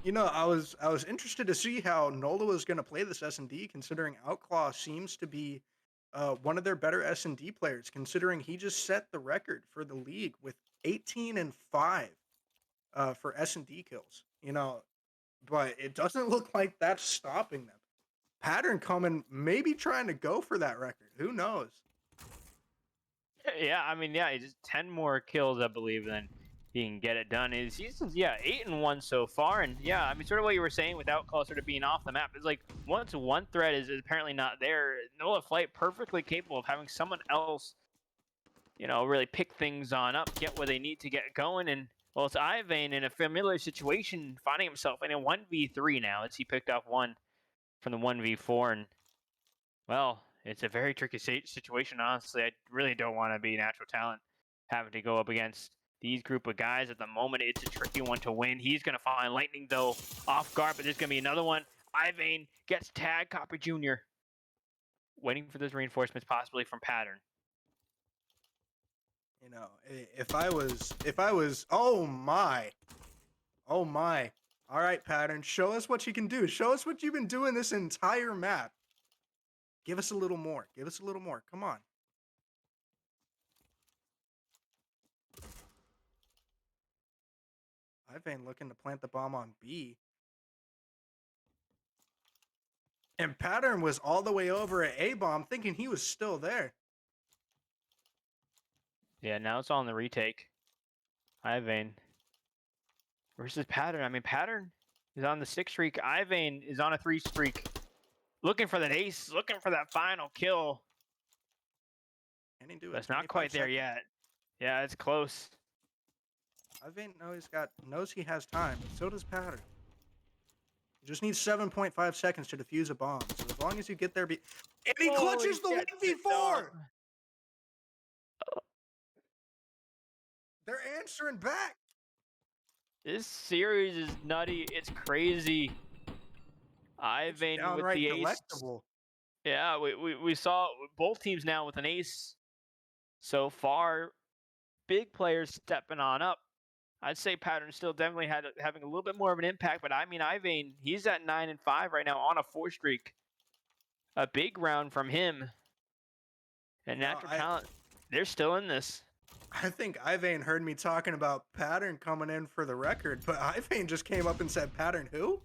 You know, I was interested to see how Nola was going to play this S&D, considering Outclaw seems to be one of their better S&D players, considering he just set the record for the league with 18-5 for S&D kills. You know, but it doesn't look like that's stopping them. Pattern coming, maybe trying to go for that record. Who knows? Yeah, I mean, yeah, he's just 10 more kills, I believe, then he can get it done. His season's, 8-1 so far, and yeah, I mean, sort of what you were saying with Outclaw sort of being off the map. It's like, once one threat is apparently not there, Nola Flight perfectly capable of having someone else, really pick things on up, get where they need to get going, and well, it's Ivane in a familiar situation, finding himself in a 1v3 now, as he picked off one from the 1v4, and well, it's a very tricky situation, honestly. I really don't want to be Natural Talent having to go up against these group of guys at the moment. It's a tricky one to win. He's going to find Lightning, though, off guard, but there's going to be another one. Ivane gets tagged, Copy Jr. Waiting for those reinforcements, possibly from Pattern. You know, if I was, oh my. All right, Pattern, show us what you can do. Show us what you've been doing this entire map. Give us a little more. Give us a little more. Come on. Ivane looking to plant the bomb on B. And Pattern was all the way over at A-bomb thinking he was still there. Yeah, now it's all in the retake. Ivane versus Pattern. I mean, Pattern is on the 6 streak. Ivane is on a 3 streak. Looking for that ace, looking for that final kill. Can he do it? That's not quite there yet. Yeah, it's close. Ivane knows he has time, but so does Pattern. You just need 7.5 seconds to defuse a bomb. So as long as you get there, and he clutches the 1v4! They're answering back. This series is nutty. It's crazy. Ivane with the ace. Delectable. Yeah, we saw both teams now with an ace so far. Big players stepping on up. I'd say Pattern still definitely having a little bit more of an impact, but I mean, Ivane, he's at 9-5 right now on a 4 streak. A big round from him. And Natural Talent, they're still in this. I think Ivane heard me talking about Pattern coming in for the record, but Ivane just came up and said, Pattern who?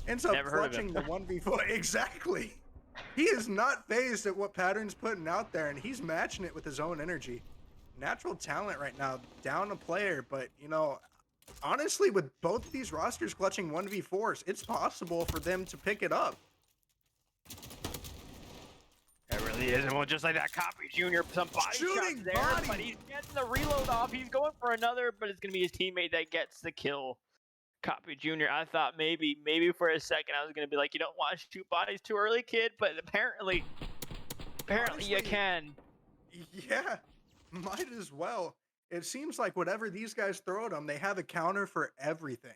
Ends up clutching the 1v4. Exactly. He is not phased at what Pattern's putting out there, and he's matching it with his own energy. Natural Talent right now, down a player, but, honestly, with both of these rosters clutching 1v4s, it's possible for them to pick it up. It really is. And well, just like that, Copy Jr., some body shots there, but he's getting the reload off. He's going for another, but it's going to be his teammate that gets the kill. Copy Jr., I thought maybe for a second I was going to be like, you don't want to shoot bodies too early, kid, but apparently honestly, you can. Yeah, might as well. It seems like whatever these guys throw at them, they have a counter for everything.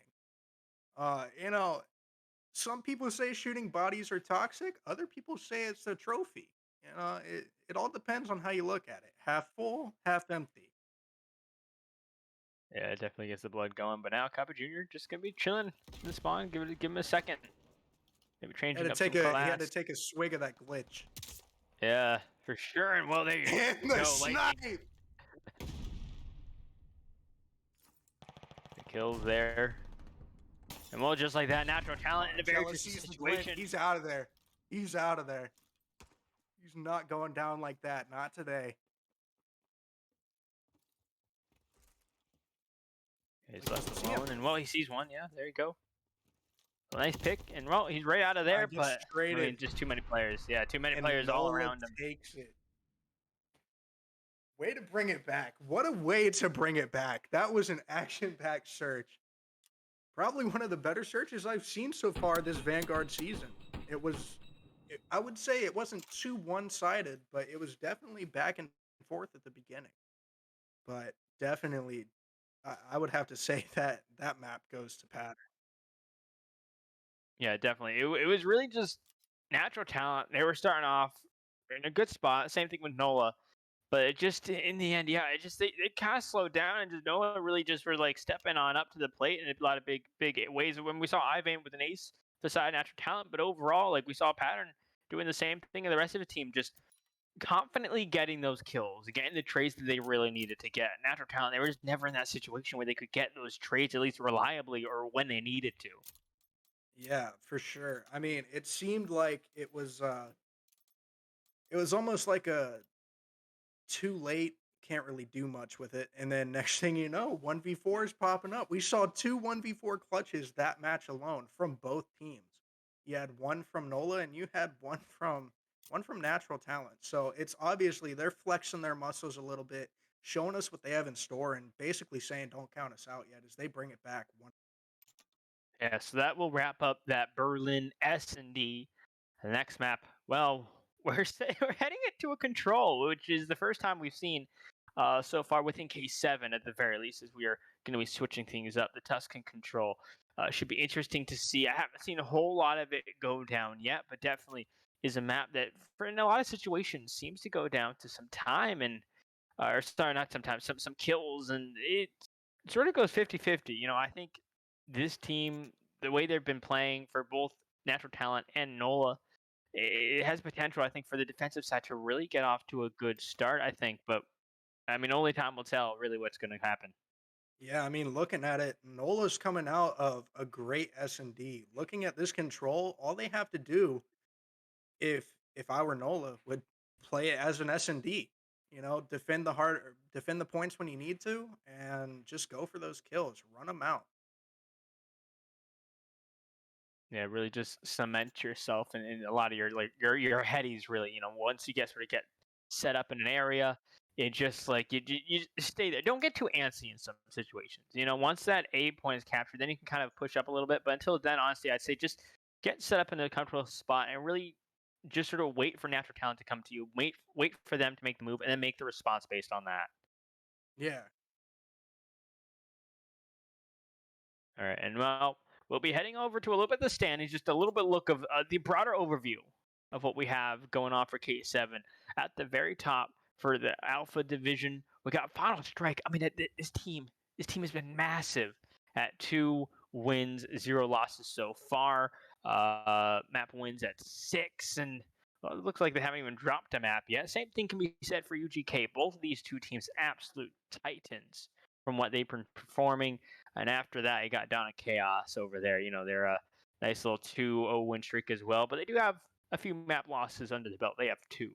Some people say shooting bodies are toxic. Other people say it's a trophy. It all depends on how you look at it. Half full, half empty. Yeah, it definitely gets the blood going. But now Copy Jr. just gonna be chilling in the spawn. Give him a second. Maybe changing up some class. He had to take a swig of that glitch. Yeah, for sure. And well, there you and the snipe. The kills there. And well, just like that, Natural Talent in a very tricky situation. He's out of there. He's out of there. He's not going down like that. Not today. He's left alone, and well, he sees one. Yeah, there you go. A nice pick, and well, he's right out of there, but I mean, just too many players. Yeah, too many players all around him. Takes it. Way to bring it back. What a way to bring it back. That was an action-packed search. Probably one of the better searches I've seen so far this Vanguard season. It was I would say it wasn't too one-sided, but it was definitely back and forth at the beginning. But definitely, I would have to say that that map goes to pattern. Yeah, definitely. It was really just natural talent. They were starting off in a good spot. Same thing with Nola. But it just in the end, yeah, it just they kind of slowed down and just Noah really just were like stepping on up to the plate in a lot of big ways. When we saw Ivan with an ace beside natural talent, but overall, like we saw Pattern doing the same thing, and the rest of the team just confidently getting those kills, getting the trades that they really needed to get. Natural talent, they were just never in that situation where they could get those trades at least reliably or when they needed to. Yeah, for sure. I mean, it seemed like it was almost like a too late, can't really do much with it. And then next thing you know, 1v4 is popping up. We saw two 1v4 clutches that match alone from both teams. You had one from Nola and you had one from Natural Talent. So it's obviously they're flexing their muscles a little bit, showing us what they have in store and basically saying don't count us out yet as they bring it back one. Yeah, so that will wrap up that Berlin S&D. The next map, well, we're heading it to a control, which is the first time we've seen so far within K7 at the very least, as we are going to be switching things up. The Tuscan control should be interesting to see. I haven't seen a whole lot of it go down yet, but definitely is a map that, for in a lot of situations, seems to go down to some time and or sorry, not sometimes some kills, and it sort of goes 50-50. I think this team, the way they've been playing for both natural talent and Nola, it has potential. I think for the defensive side to really get off to a good start. I think, but I mean, only time will tell really what's going to happen. Yeah, I mean, looking at it, Nola's coming out of a great S&D. Looking at this control, all they have to do if I were Nola, would play it as an S&D. You know, defend the points when you need to, and just go for those kills, run them out. Yeah, really just cement yourself in a lot of your like your headies really, once you get sort of get set up in an area, it just like you stay there. Don't get too antsy in some situations. Once that A point is captured, then you can kind of push up a little bit. But until then, honestly, I'd say just get set up in a comfortable spot and really just sort of wait for natural talent to come to you. Wait for them to make the move and then make the response based on that. Yeah. All right, and well, we'll be heading over to a little bit of the standings, just a little bit look of the broader overview of what we have going on for K7 at the very top for the Alpha Division. We got Final Strike. I mean, this team has been massive at 2 wins, 0 losses so far. Map wins at 6, and well, it looks like they haven't even dropped a map yet. Same thing can be said for UGK. Both of these two teams, absolute titans from what they've been performing. And after that, you got down to Chaos over there. They're a nice little 2-0 win streak as well, but they do have a few map losses under the belt. They have two.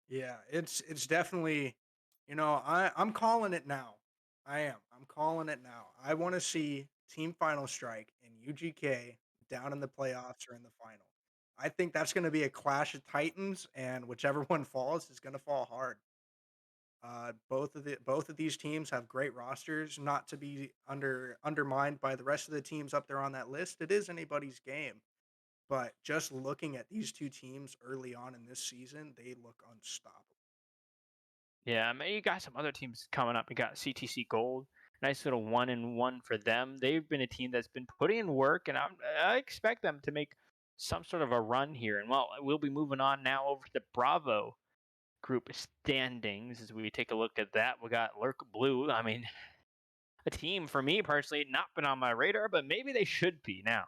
Yeah, it's definitely, I'm calling it now. I am. I'm calling it now. I want to see Team Final Strike and UGK down in the playoffs or in the final. I think that's going to be a clash of titans, and whichever one falls is going to fall hard. Both of these teams have great rosters, not to be undermined by the rest of the teams up there on that list. It is anybody's game, but just looking at these two teams early on in this season, they look unstoppable. Yeah, I mean, you got some other teams coming up. You got CTC Gold, nice little 1-1 for them. They've been a team that's been putting in work, and I expect them to make some sort of a run here. And well, we'll be moving on now over to the Bravo group standings as we take a look at that. We got Lurk Blue. I mean, a team for me personally not been on my radar, but maybe they should be now,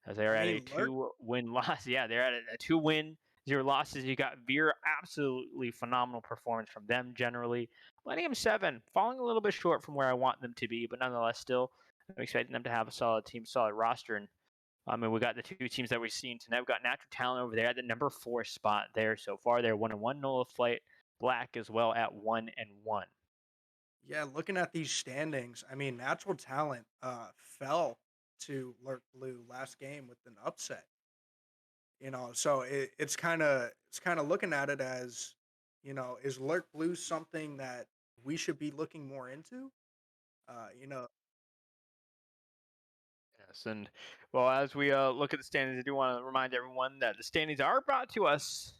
as I they're at a mean, Lurk, 2-win loss. Yeah, they're at a 2-win, 0 losses. You got Veer, absolutely phenomenal performance from them generally. Millennium 7, falling a little bit short from where I want them to be, but nonetheless, still, I'm expecting them to have a solid team, solid roster. And I mean, we got the two teams that we've seen tonight. We've got Natural Talent over there at the number 4 spot there so far. They're 1-1. Nola Flight Black as well at 1-1. yeah, looking at these standings, I mean, Natural Talent fell to Lurk Blue last game with an upset. So it's kind of looking at it as, is Lurk Blue something that we should be looking more into? Uh, you know, Yes, and well, as we look at the standings, I do want to remind everyone that the standings are brought to us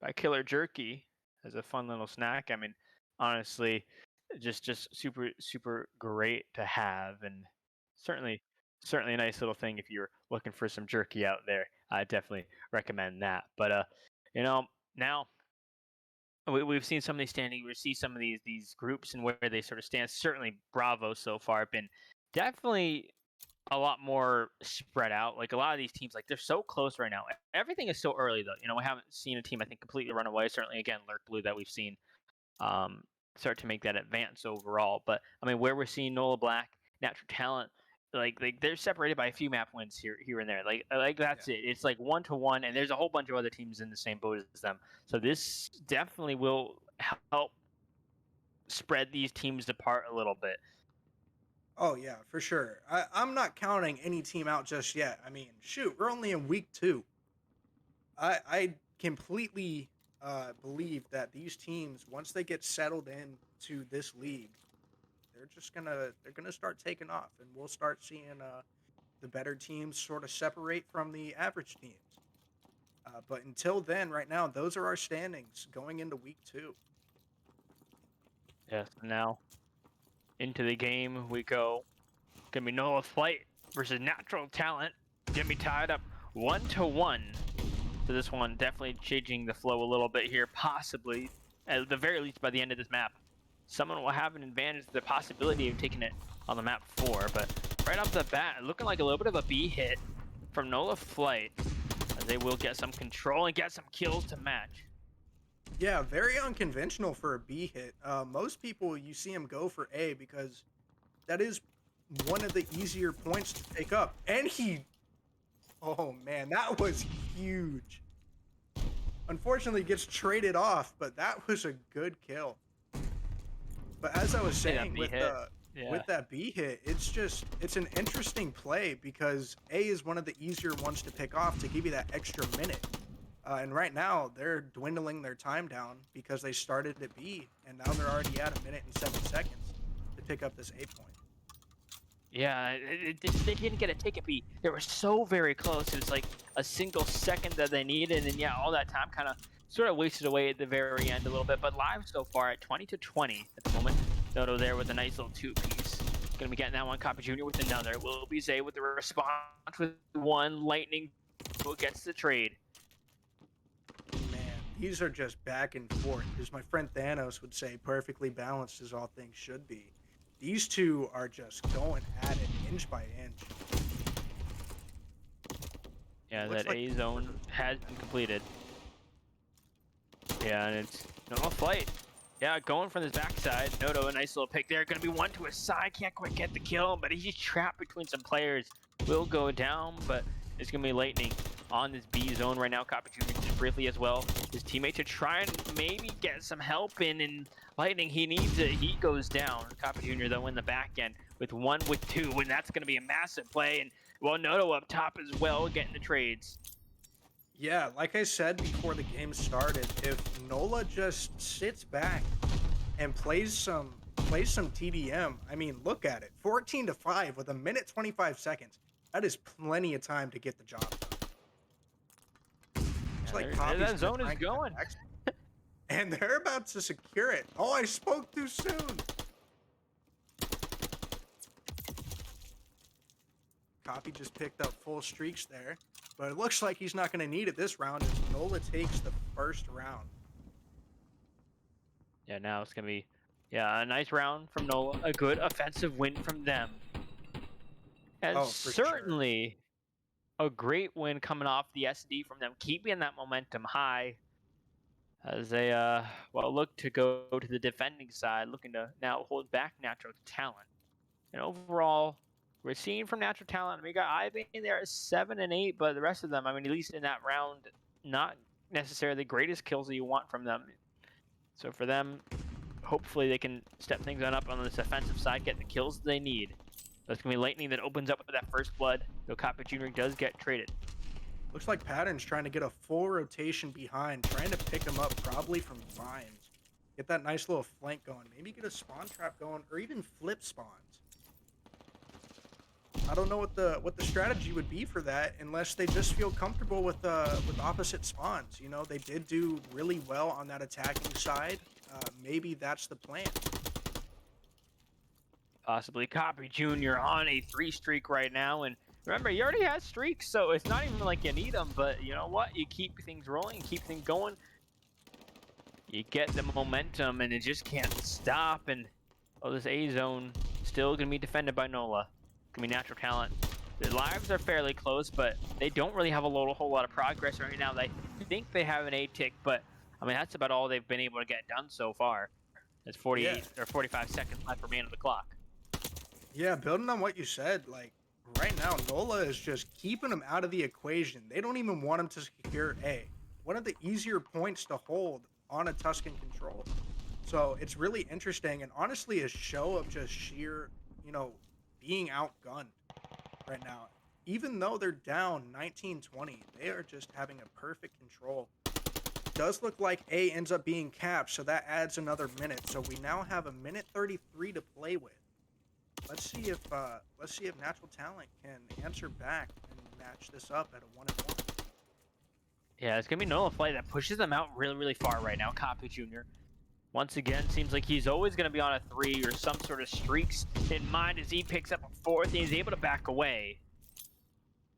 by Killer Jerky as a fun little snack. I mean, honestly, just super great to have, and certainly certainly a nice little thing if you're looking for some jerky out there. I definitely recommend that. But you know, now we've seen some of these standings. We see some of these groups and where they sort of stand. Certainly, Bravo so far have been definitely a lot more spread out. Like a lot of these teams, like they're so close right now. Everything is so early though. We haven't seen a team I think completely run away. Certainly, again, Lurk Blue that we've seen um, start to make that advance overall. But I mean, where we're seeing Nola Black, Natural Talent, like they're separated by a few map wins here and there. Like that's it. It's like 1-1, and there's a whole bunch of other teams in the same boat as them. So this definitely will help spread these teams apart a little bit. Oh yeah, for sure. I'm not counting any team out just yet. I mean, shoot, we're only in week 2. I completely believe that these teams, once they get settled in to this league, they're gonna start taking off, and we'll start seeing the better teams sort of separate from the average teams. But until then, right now, those are our standings going into week 2. Yes. Now into the game we go. Gonna be Nola Flight versus Natural Talent. Gonna be tied up 1-1. So this one definitely changing the flow a little bit here, possibly at the very least by the end of this map. Someone will have an advantage, the possibility of taking it on the map 4, but right off the bat, looking like a little bit of a B hit from Nola Flight, as they will get some control and get some kills to match. Yeah, very unconventional for a B hit. Most people, you see him go for A because that is one of the easier points to pick up. And oh man, that was huge. Unfortunately, gets traded off, but that was a good kill. But as I was saying, with that B hit, it's an interesting play because A is one of the easier ones to pick off to give you that extra minute. And right now, they're dwindling their time down because they started at B, and now they're already at 1 minute and 7 seconds to pick up this A point. Yeah, they didn't get a ticket B. They were so very close. It was like a single second that they needed, and yeah, all that time kind of sort of wasted away at the very end a little bit. But live so far at 20-20 at the moment. Dodo there with a nice little 2-piece. Gonna be getting that one. Copper Jr. with another. Will be Zay with the response with 1. Lightning who gets the trade. Man, these are just back and forth. As my friend Thanos would say, perfectly balanced as all things should be. These two are just going at it inch by inch. Yeah, that A zone has been completed. Yeah, and it's Nola Flight. Yeah, going from his backside. Noto, a nice little pick there. Gonna be one to his side. Can't quite get the kill, but he's trapped between some players. Will go down, but it's gonna be Lightning on this B zone right now. Copper Jr. just briefly as well. His teammate to try and maybe get some help in, and Lightning, he needs it. He goes down. Copper Jr. though in the back end with 1 with 2, and that's gonna be a massive play. And well, Noto up top as well, getting the trades. Yeah, like I said before the game started, if Nola just sits back and plays some TDM, I mean, look at it. 14-5 with 1 minute 25 seconds. That is plenty of time to get the job done. It's like that zone is going. And they're about to secure it. Oh, I spoke too soon. Copy just picked up full streaks there. But it looks like he's not going to need it this round as Nola takes the first round. Yeah, now it's going to be a nice round from Nola. A good offensive win from them. And certainly a great win coming off the SD from them, keeping that momentum high as they look to go to the defending side, looking to now hold back Natural Talent. And overall, we're seeing from Natural Talent, we got Ivy there at 7 and 8, but the rest of them, I mean, at least in that round, not necessarily the greatest kills that you want from them. So for them, hopefully they can step things on up on this offensive side, get the kills they need. That's going to be Lightning that opens up with that first blood, though Copper Jr. does get traded. Looks like Pattern's trying to get a full rotation behind, trying to pick him up probably from vines. Get that nice little flank going. Maybe get a spawn trap going, or even flip spawns. I don't know what the strategy would be for that unless they just feel comfortable with opposite spawns. You know, they did do really well on that attacking side. Maybe that's the plan. Possibly Copy Jr. on a 3 streak right now, and remember, he already has streaks, so it's not even like you need them. But you know what? You keep things rolling, keep things going. You get the momentum, and it just can't stop. And oh, this A zone still gonna be defended by Nola. Gonna be natural talent. Their lives are fairly close, but they don't really have a whole lot of progress right now. They think they have an A tick, but I mean that's about all they've been able to get done so far. There's 48 or 45 seconds left remaining on the clock. Yeah, building on what you said, like right now, Nola is just keeping him out of the equation. They don't even want him to secure A. One of the easier points to hold on a Tuscan control. So it's really interesting and honestly a show of just sheer, you know, being outgunned right now. Even though they're down 19-20, they are just having a perfect control. Does look like A ends up being capped, so that adds another minute. So we now have a minute 33 to play with. Let's see if Natural Talent can answer back and match this up at a 1-1. Yeah, it's gonna be Nola Flight that pushes them out really far right now. Copy Jr. Once again, seems like he's always gonna be on a 3 or some sort of streaks in mind as he picks up a 4th and he's able to back away.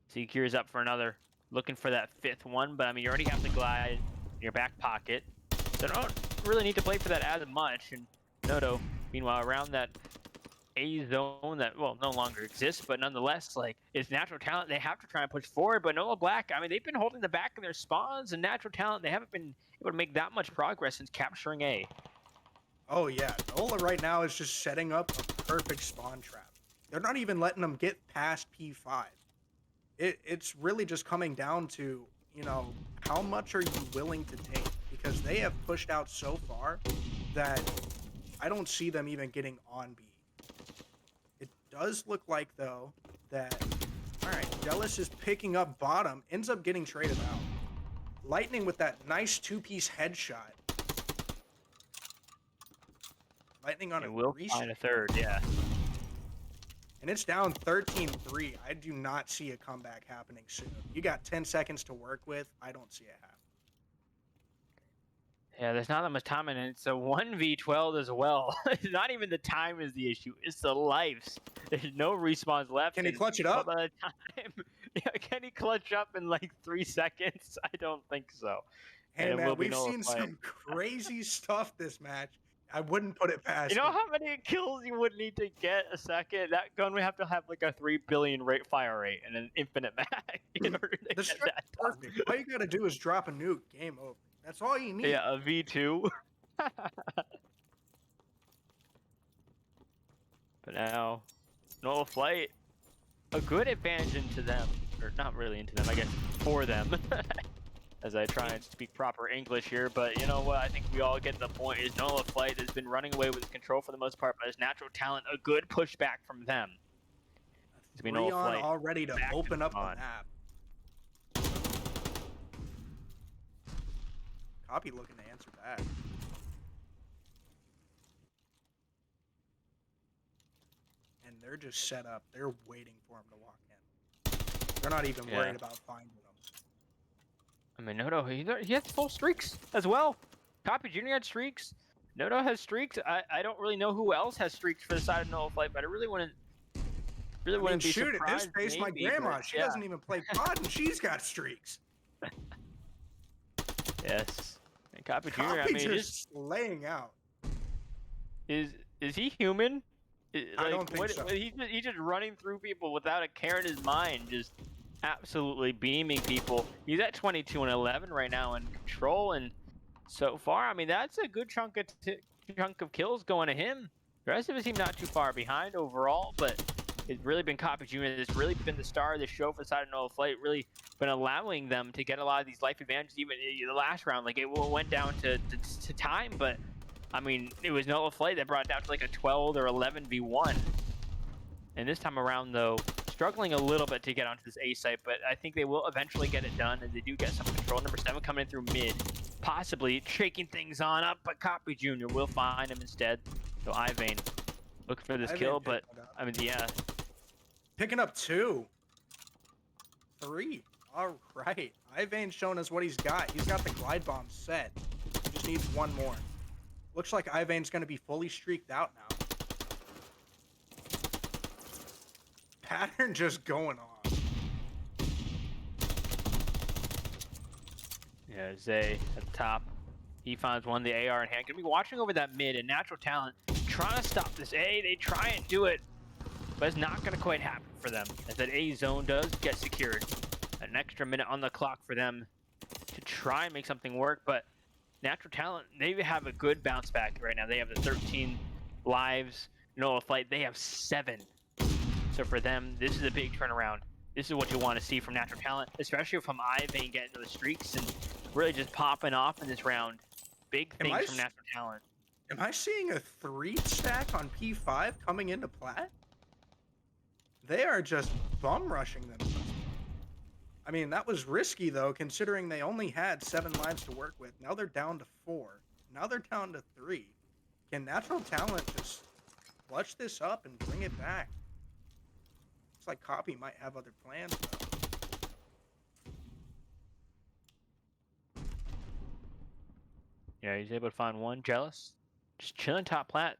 Secures up for another, looking for that 5th one, but I mean you already have the glide in your back pocket. So don't really need to play for that as much. And Noto, meanwhile, around that A zone that, well, no longer exists, but nonetheless, like, it's Natural Talent. They have to try and push forward, but Nola Black, I mean, they've been holding the back of their spawns, and Natural Talent, they haven't been able to make that much progress since capturing A. Oh, yeah. Nola right now is just setting up a perfect spawn trap. They're not even letting them get past P5. It's really just coming down to, you know, how much are you willing to take? Because they have pushed out so far that I don't see them even getting on B. It does look like, though, that, all right, Jealous is picking up bottom, ends up getting traded out. Lightning with that nice 2-piece headshot. Lightning on It a will 3 find a 3rd, yeah. And it's down 13-3. I do not see a comeback happening soon. You got 10 seconds to work with. I don't see it happen. Yeah, there's not that much time, and it's a 1v12 as well. Not even the time is the issue; it's the lives. There's no respawns left. Can he clutch it up? By the time, yeah, can he clutch up in like 3 seconds? I don't think so. Hey man, we've seen some crazy stuff this match. I wouldn't put it past You know him. how many kills you would need to get a second? That gun would have to have like a 3 billion rate fire rate and an infinite mag in order to The get strat that perfect. All you gotta do is drop a nuke. Game over. That's all you need. Yeah, a V2. But now, Nola Flight, a good advantage into them. Or not really into them, I guess, for them. As I try and speak proper English here, but you know what? I think we all get the point. Is Nola Flight has been running away with his control for the most part, but his Natural Talent, a good pushback from them. It's been Nola Flight all ready to open up the map. Copy looking to answer back. And they're just set up. They're waiting for him to walk in. They're not even worried about finding him. I mean, Noto, he has full streaks as well. Copy Jr. had streaks. Noto has streaks. I don't really know who else has streaks for the side of Nola Flight, but I really wouldn't be shoot, surprised. At this pace, my grandma, she doesn't even play COD, and she's got streaks. Yes. And Copy Jr., Copy I mean, just laying out. Is he human? I don't think so. He's just running through people without a care in his mind, just absolutely beaming people. He's at 22-11 right now in control, and so far, I mean, that's a good chunk of kills going to him. The rest of his team not too far behind overall, but it's really been Copy Jr. that's really been the star of the show for the side of Nola Flight, really been allowing them to get a lot of these life advantages, even in the last round. Like, it went down to time, but I mean, it was Nola Flight that brought it down to like a 12 or 11v1. And this time around, though, struggling a little bit to get onto this A site, but I think they will eventually get it done, and they do get some control. Number 7 coming in through mid, possibly shaking things on up, but Copy Jr. will find him instead. So Ivane looking for this kill, but I mean, yeah. Picking up 2. 3. All right. Ivane's showing us what he's got. He's got the glide bomb set. He just needs 1 more. Looks like Ivane's going to be fully streaked out now. Pattern just going on. Yeah, Zay at the top. He finds one, the AR in hand. Gonna be watching over that mid, and Natural Talent trying to stop this A. They try and do it, but it's not gonna quite happen for them, as that A zone does get secured. An extra minute on the clock for them to try and make something work, but Natural Talent, they have a good bounce back right now. They have the 13 lives. Nola Flight, they have 7. So for them, this is a big turnaround. This is what you want to see from Natural Talent, especially from Ivane getting those streaks and really just popping off in this round. Big things from Natural Talent. Am I seeing a 3 stack on P5 coming into Plat? They are just bum rushing them. I mean, that was risky though, considering they only had 7 lives to work with. Now they're down to 4. Now they're down to 3. Can Natural Talent just clutch this up and bring it back? Looks like Copy might have other plans though. Yeah, he's able to find one. Jealous. Just chilling top plat.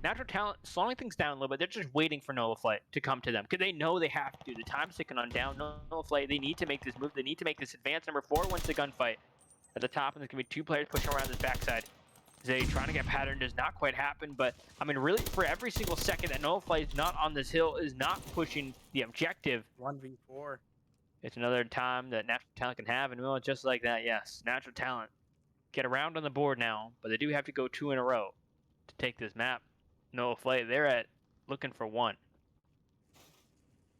Natural Talent slowing things down a little bit. They're just waiting for Nola Flight to come to them because they know they have to. The time's ticking on down. Nola Flight, they need to make this move. They need to make this advance. Number 4 wins the gunfight at the top, and there's going to be 2 players pushing around this backside. Zay trying to get pattern does not quite happen, but I mean, really, for every single second that Nola Flight is not on this hill, is not pushing the objective. 1v4. It's another time that Natural Talent can have, and well, just like that, yes, Natural Talent get around on the board now, but they do have to go 2 in a row to take this map. Nola Flight, they're at looking for 1.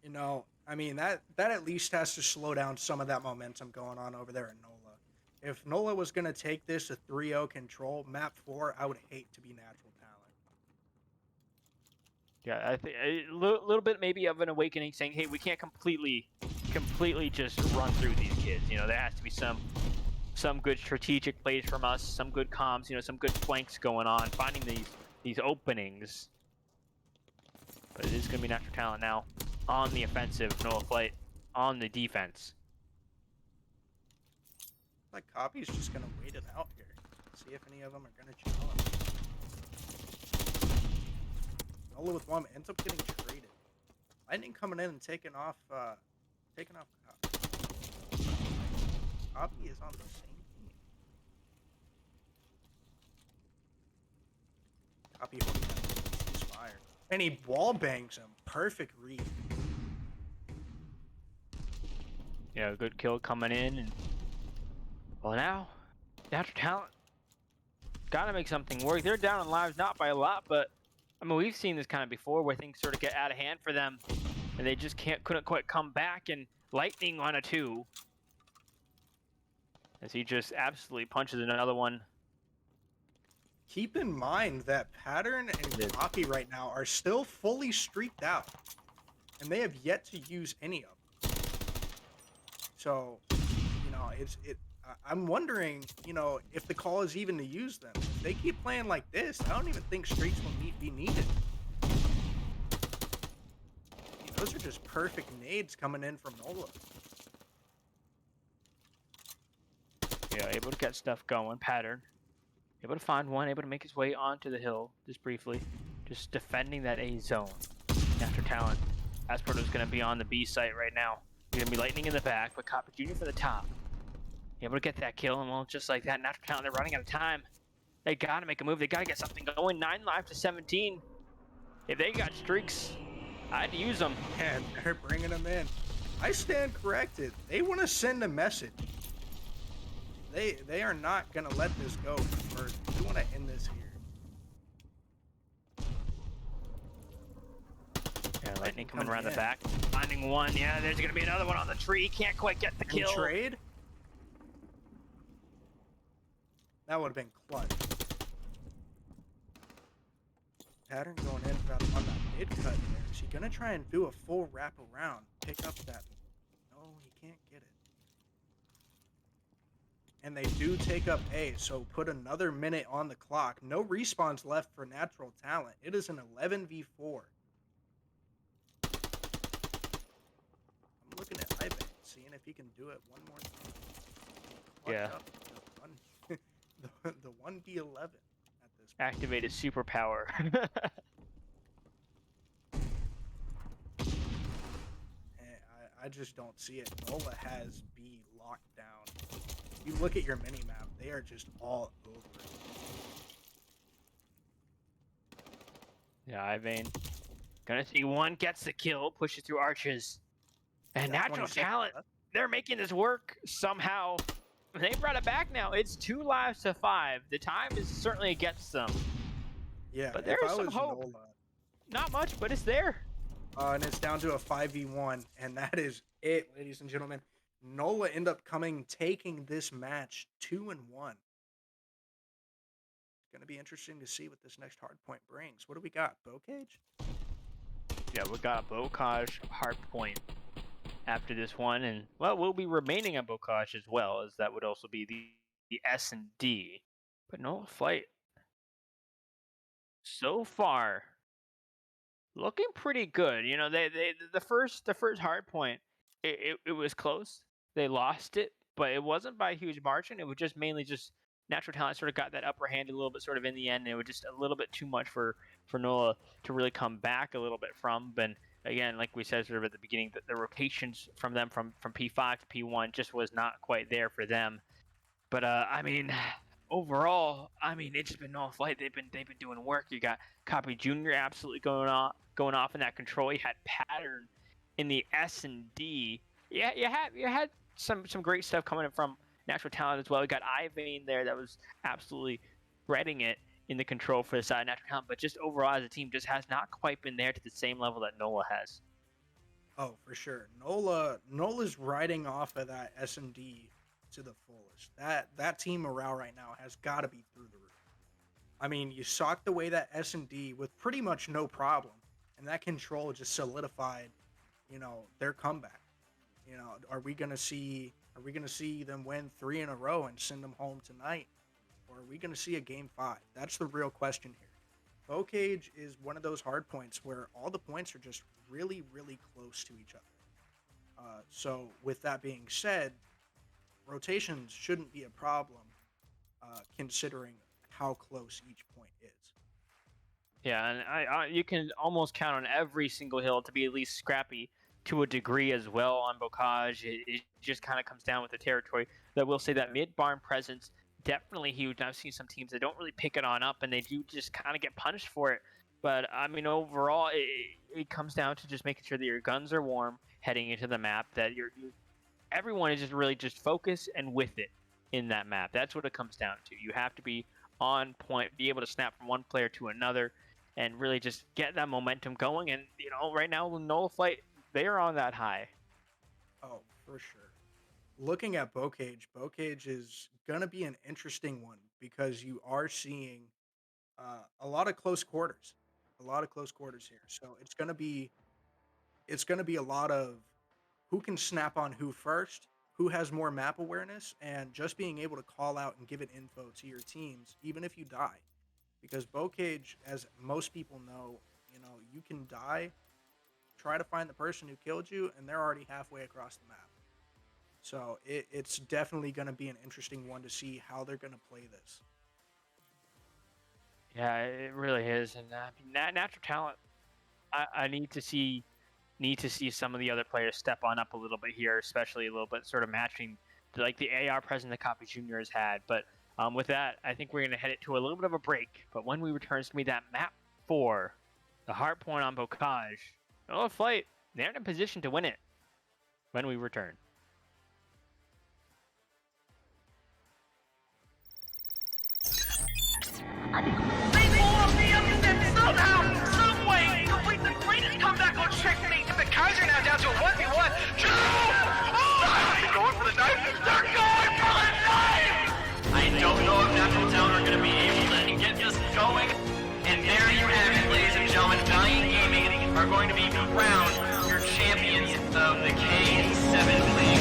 You know, I mean, that at least has to slow down some of that momentum going on over there at Nola. If Nola was going to take this a 3-0 control, map 4, I would hate to be Natural Talent. Yeah, I think a little bit maybe of an awakening, saying, hey, we can't completely just run through these kids. You know, there has to be some good strategic plays from us, some good comms, you know, some good flanks going on, finding these openings. But it is going to be Natural Talent now on the offensive, Nola Flight on the defense. Like Copy's just gonna wait it out here. See if any of them are gonna challenge. Nola with 1 ends up getting traded. Lightning coming in and taking off Copy. Copy is on the same team. Copy holding that fire. And he wall bangs him. Perfect read. Yeah, good kill coming in, and well, now Natural Talent gotta make something work. They're down in lives, not by a lot, but I mean, we've seen this kind of before where things sort of get out of hand for them and they just couldn't quite come back. And Lightning on a 2 as he just absolutely punches another one. Keep in mind that Pattern and Copy right now are still fully streaked out, and they have yet to use any of them. So, you know, I'm wondering, you know, if the call is even to use them. If they keep playing like this, I don't even think streaks will be needed. Those are just perfect nades coming in from Nola. Yeah, able to get stuff going. Pattern able to find one, able to make his way onto the hill just briefly, just defending that A zone. Natural Talent, Asperto's going to be on the B site right now. He's going to be Lightning in the back, but Copper Jr. for the top. Able to get that kill, and well, just like that, Natural Talent, they're running out of time. They got to make a move. They got to get something going. 9 lives to 17. If they got streaks, I'd use them. And they're bringing them in. I stand corrected. They want to send a message. They are not going to let this go first. We want to end this here. Yeah, Lightning coming around the back. Finding one. Yeah, there's going to be another one on the tree. Can't quite get the kill. Trade? That would have been clutch. Pattern going in on that mid cut there. Is he going to try and do a full wrap around? Pick up that. No, he can't get it. And they do take up A, so put another minute on the clock. No respawns left for Natural Talent. It is an 11v4. I'm looking at Ivan, seeing if he can do it one more time. Yeah. Up the 1v11 at this point. Activated superpower. I just don't see it. Nola has B locked down. You look at your mini map; they are just all over it. Yeah, Ivan. Gonna see one gets the kill, pushes through arches. And Got natural 20 seconds talent, left. they're making this work somehow. They brought it back now. It's 2 lives to 5. The time is certainly against them. Yeah, But there if is I some was hope. Nola, Not much, but it's there. and it's down to a 5v1, and that is it, ladies and gentlemen. Nola end up taking this match 2-1. It's gonna be interesting to see what this next hard point brings. What do we got? Bow cage? Yeah, we got a Bocage hard point after this one, and well, we'll be remaining on Bocage as well, as that would also be the S and D. But Nola Flight, so far, looking pretty good. You know, the first hard point, it was close. They lost it, but it wasn't by a huge margin. It was just mainly just natural talent sort of got that upper hand a little bit sort of in the end, and it was just a little bit too much for Nola to really come back a little bit from. But again, like we said sort of at the beginning, the rotations from them from P5 to P1 just was not quite there for them. But I mean, overall, I mean, it's just been Nola Flight. They've been doing work. You got Copy Junior absolutely going off in that control. You had Pattern in the S and D. Yeah, you had some great stuff coming in from natural talent as well. You got Ivan there that was absolutely reading it in the control for the side of natural talent. But just overall as a team, just has not quite been there to the same level that Nola has. Oh, for sure. Nola's riding off of that S&D to the fullest. That team morale right now has got to be through the roof. I mean, you socked away that S&D with pretty much no problem, and that control just solidified, their comeback. Are we gonna see them win 3 in a row and send them home tonight, or are we gonna see a game 5? That's the real question here. Bow cage is one of those hard points where all the points are just really, really close to each other. So with that being said, rotations shouldn't be a problem, considering how close each point is. Yeah, and I you can almost count on every single hill to be at least scrappy to a degree as well on Bocage. It just kind of comes down with the territory. That will say that mid barn presence definitely huge. I've seen some teams that don't really pick it on up, and they do just kind of get punished for it. But I mean, overall, it comes down to just making sure that your guns are warm heading into the map. That everyone is just really just focused and with it in that map. That's what it comes down to. You have to be on point, be able to snap from one player to another, and really just get that momentum going. And right now, Nola Flight, they are on that high. Oh, for sure. Looking at Bow cage is gonna be an interesting one because you are seeing a lot of close quarters, here. So it's gonna be a lot of who can snap on who first, who has more map awareness, and just being able to call out and give it info to your teams, even if you die. Because Bow cage, as most people know, you can die, try to find the person who killed you, and they're already halfway across the map. So it's definitely going to be an interesting one to see how they're going to play this. Yeah, it really is. And natural talent, I need to see some of the other players step on up a little bit here, especially a little bit sort of matching like the AR presence that Copy Junior has had. But with that, I think we're going to head it to a little bit of a break. But when we return, it's going to be that map 4, the hard point on Bocage. Nola Flight, they're in a position to win it when we return. They pull off the upset somehow, someway, complete the greatest comeback on checkmate. The Kaiser now down to a 1v1. Two! Oh! They're going for the knife. They're going for the knife! I don't know if Natural Talent are going to be able to get this going. And there you have it, ladies and gentlemen. Valiant Gaming are going to be crowned your champions of the K7 League.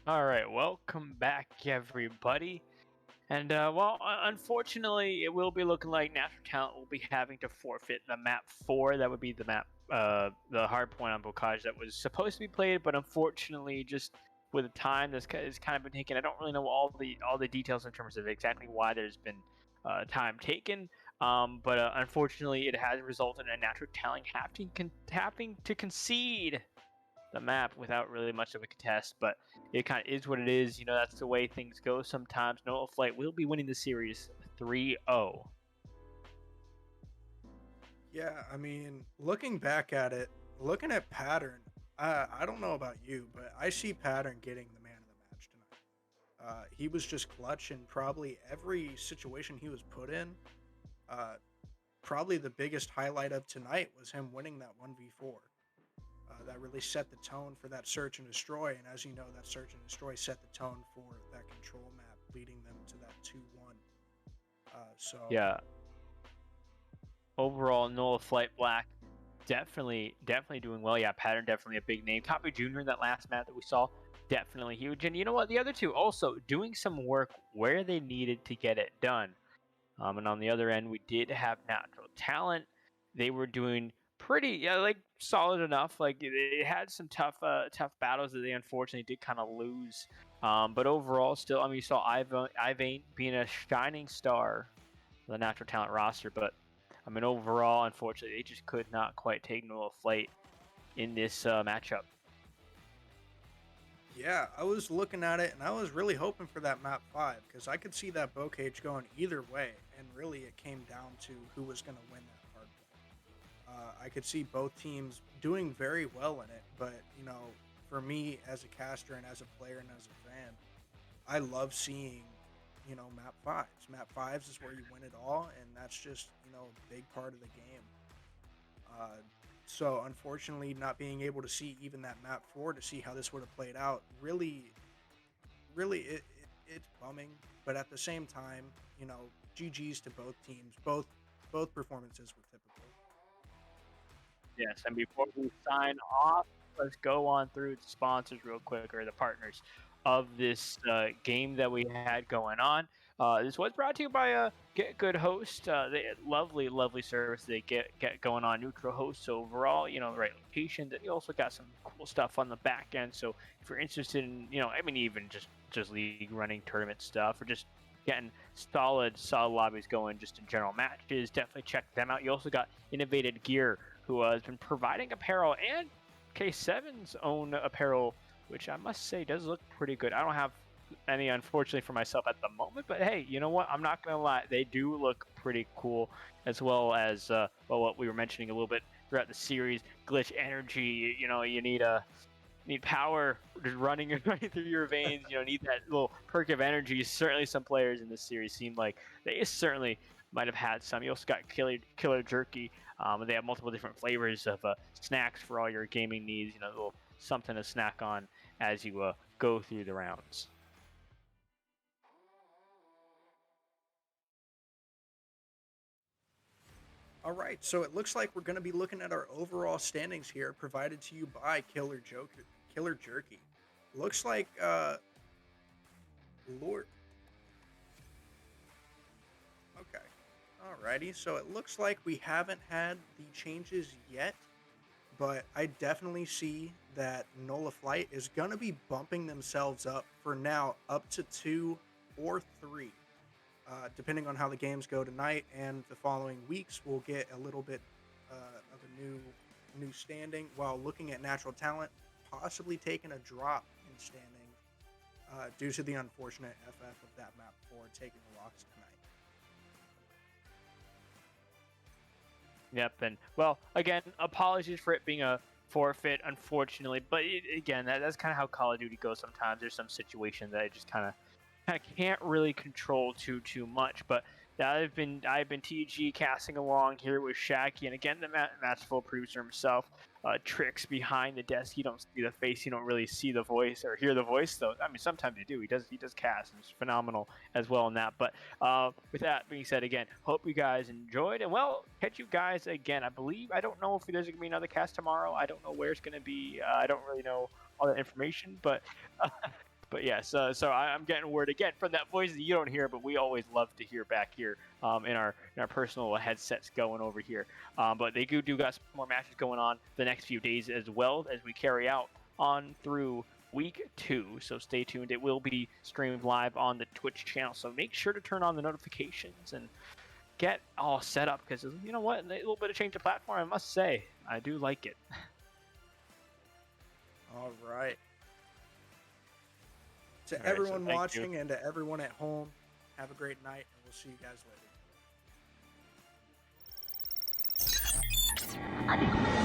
All right, welcome back, everybody. And unfortunately, it will be looking like Natural Talent will be having to forfeit the map 4. That would be the map, the hard point on Bocage that was supposed to be played, but unfortunately, just with the time that's has kind of been taken, I don't really know all the details in terms of exactly why there's been time taken. But unfortunately, it has resulted in Natural Talent having to concede the map without really much of a contest, but it kind of is what it is. You know, that's the way things go sometimes. Nola Flight will be winning the series 3-0. Yeah, I mean, looking back at it, looking at Pattern, I don't know about you, but I see Pattern getting the man of the match tonight. He was just clutch in probably every situation he was put in. Uh, Probably the biggest highlight of tonight was him winning that 1v4. That really set the tone for that search and destroy. And as you know, that search and destroy set the tone for that control map, leading them to that 2-1. So Yeah, overall, Nola Flight Black definitely doing well. Yeah, Pattern definitely a big name. Copy Junior in that last map that we saw, definitely huge. And you know what? The other two also doing some work where they needed to get it done. And on the other end, we did have Natural Talent. They were doing pretty, yeah, like solid enough. Like they had some tough battles that they unfortunately did kind of lose. But overall, still, I mean, you saw Ivane being a shining star of the Natural Talent roster. But I mean, overall, unfortunately, they just could not quite take Noah Flight in this matchup. yeah, I was looking at it and I was really hoping for that map 5 because I could see that bow cage going either way. And really, it came down to who was going to win that hard point. I could see both teams doing very well in it, but for me as a caster and as a player and as a fan, I love seeing map fives. Map fives is where you win it all, and that's just a big part of the game. Uh, so unfortunately, not being able to see even that map 4 to see how this would have played out really it's bumming. But at the same time, GG's to both teams. Both performances were typical. Yes, and before we sign off, let's go on through the sponsors real quick, or the partners of this game that we had going on. This was brought to you by Get Good Host. Lovely service they get going on. Neutral hosts overall, the right location. Then you also got some cool stuff on the back end. So if you're interested in, I mean, even just league running tournament stuff, or just getting solid lobbies going, just in general matches, definitely check them out. You also got Innovated Gear, who has been providing apparel, and K7's own apparel, which I must say does look pretty good. I don't have any, unfortunately, for myself at the moment, but hey, you know what? I'm not going to lie. They do look pretty cool, as well as, what we were mentioning a little bit throughout the series, Glitch Energy. You need power just running right through your veins. Need that little perk of energy. Certainly, some players in this series seem like they certainly might have had some. You also got Killer Jerky. They have multiple different flavors of snacks for all your gaming needs. A little something to snack on as you go through the rounds. All right, so it looks like we're going to be looking at our overall standings here, provided to you by Killer Jerky. Looks like Lord. Okay. Alrighty, so it looks like we haven't had the changes yet, but I definitely see that Nola Flight is gonna be bumping themselves up for now up to 2 or 3. Depending on how the games go tonight and the following weeks, we'll get a little bit of a new standing. While looking at Natural Talent, possibly taking a drop in standing due to the unfortunate FF of that map 4 taking the locks tonight. Yep, and well, again, apologies for it being a forfeit, unfortunately, but again, that's kind of how Call of Duty goes. Sometimes there's some situations that I just kind of can't really control too much. But I've been TG casting along here with Shaggy, and again, the matchful producer himself. Tricks behind the desk. You don't see the face. You don't really see the voice or hear the voice, though. I mean, sometimes you do. He does cast, and it's phenomenal as well in that. But with that being said, again, hope you guys enjoyed, and well, catch you guys again. I don't know if there's gonna be another cast tomorrow. I don't know where it's gonna be. I don't really know all that information, but But yeah, so I'm getting word again from that voice that you don't hear, but we always love to hear back here in our personal headsets going over here. But they do got some more matches going on the next few days as well as we carry out on through week 2. So stay tuned. It will be streamed live on the Twitch channel. So make sure to turn on the notifications and get all set up because you know what, a little bit of change of platform. I must say, I do like it. All right. To All right, everyone so thank watching you. and to everyone at home, have a great night, and we'll see you guys later.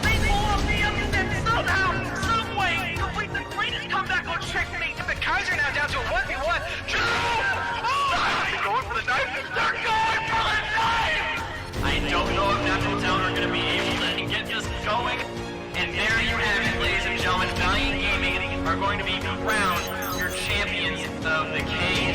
They pull off the upset somehow, some way, complete the greatest comeback on checkmate. The Kaiser now down to a 1v1. Joe! Oh! They're going for the knife. They're going for the knife! I don't know if Natural Town are going to be able to get this going. And there you have it, ladies and gentlemen. Valiant Gaming are going to be crowned your champions of the K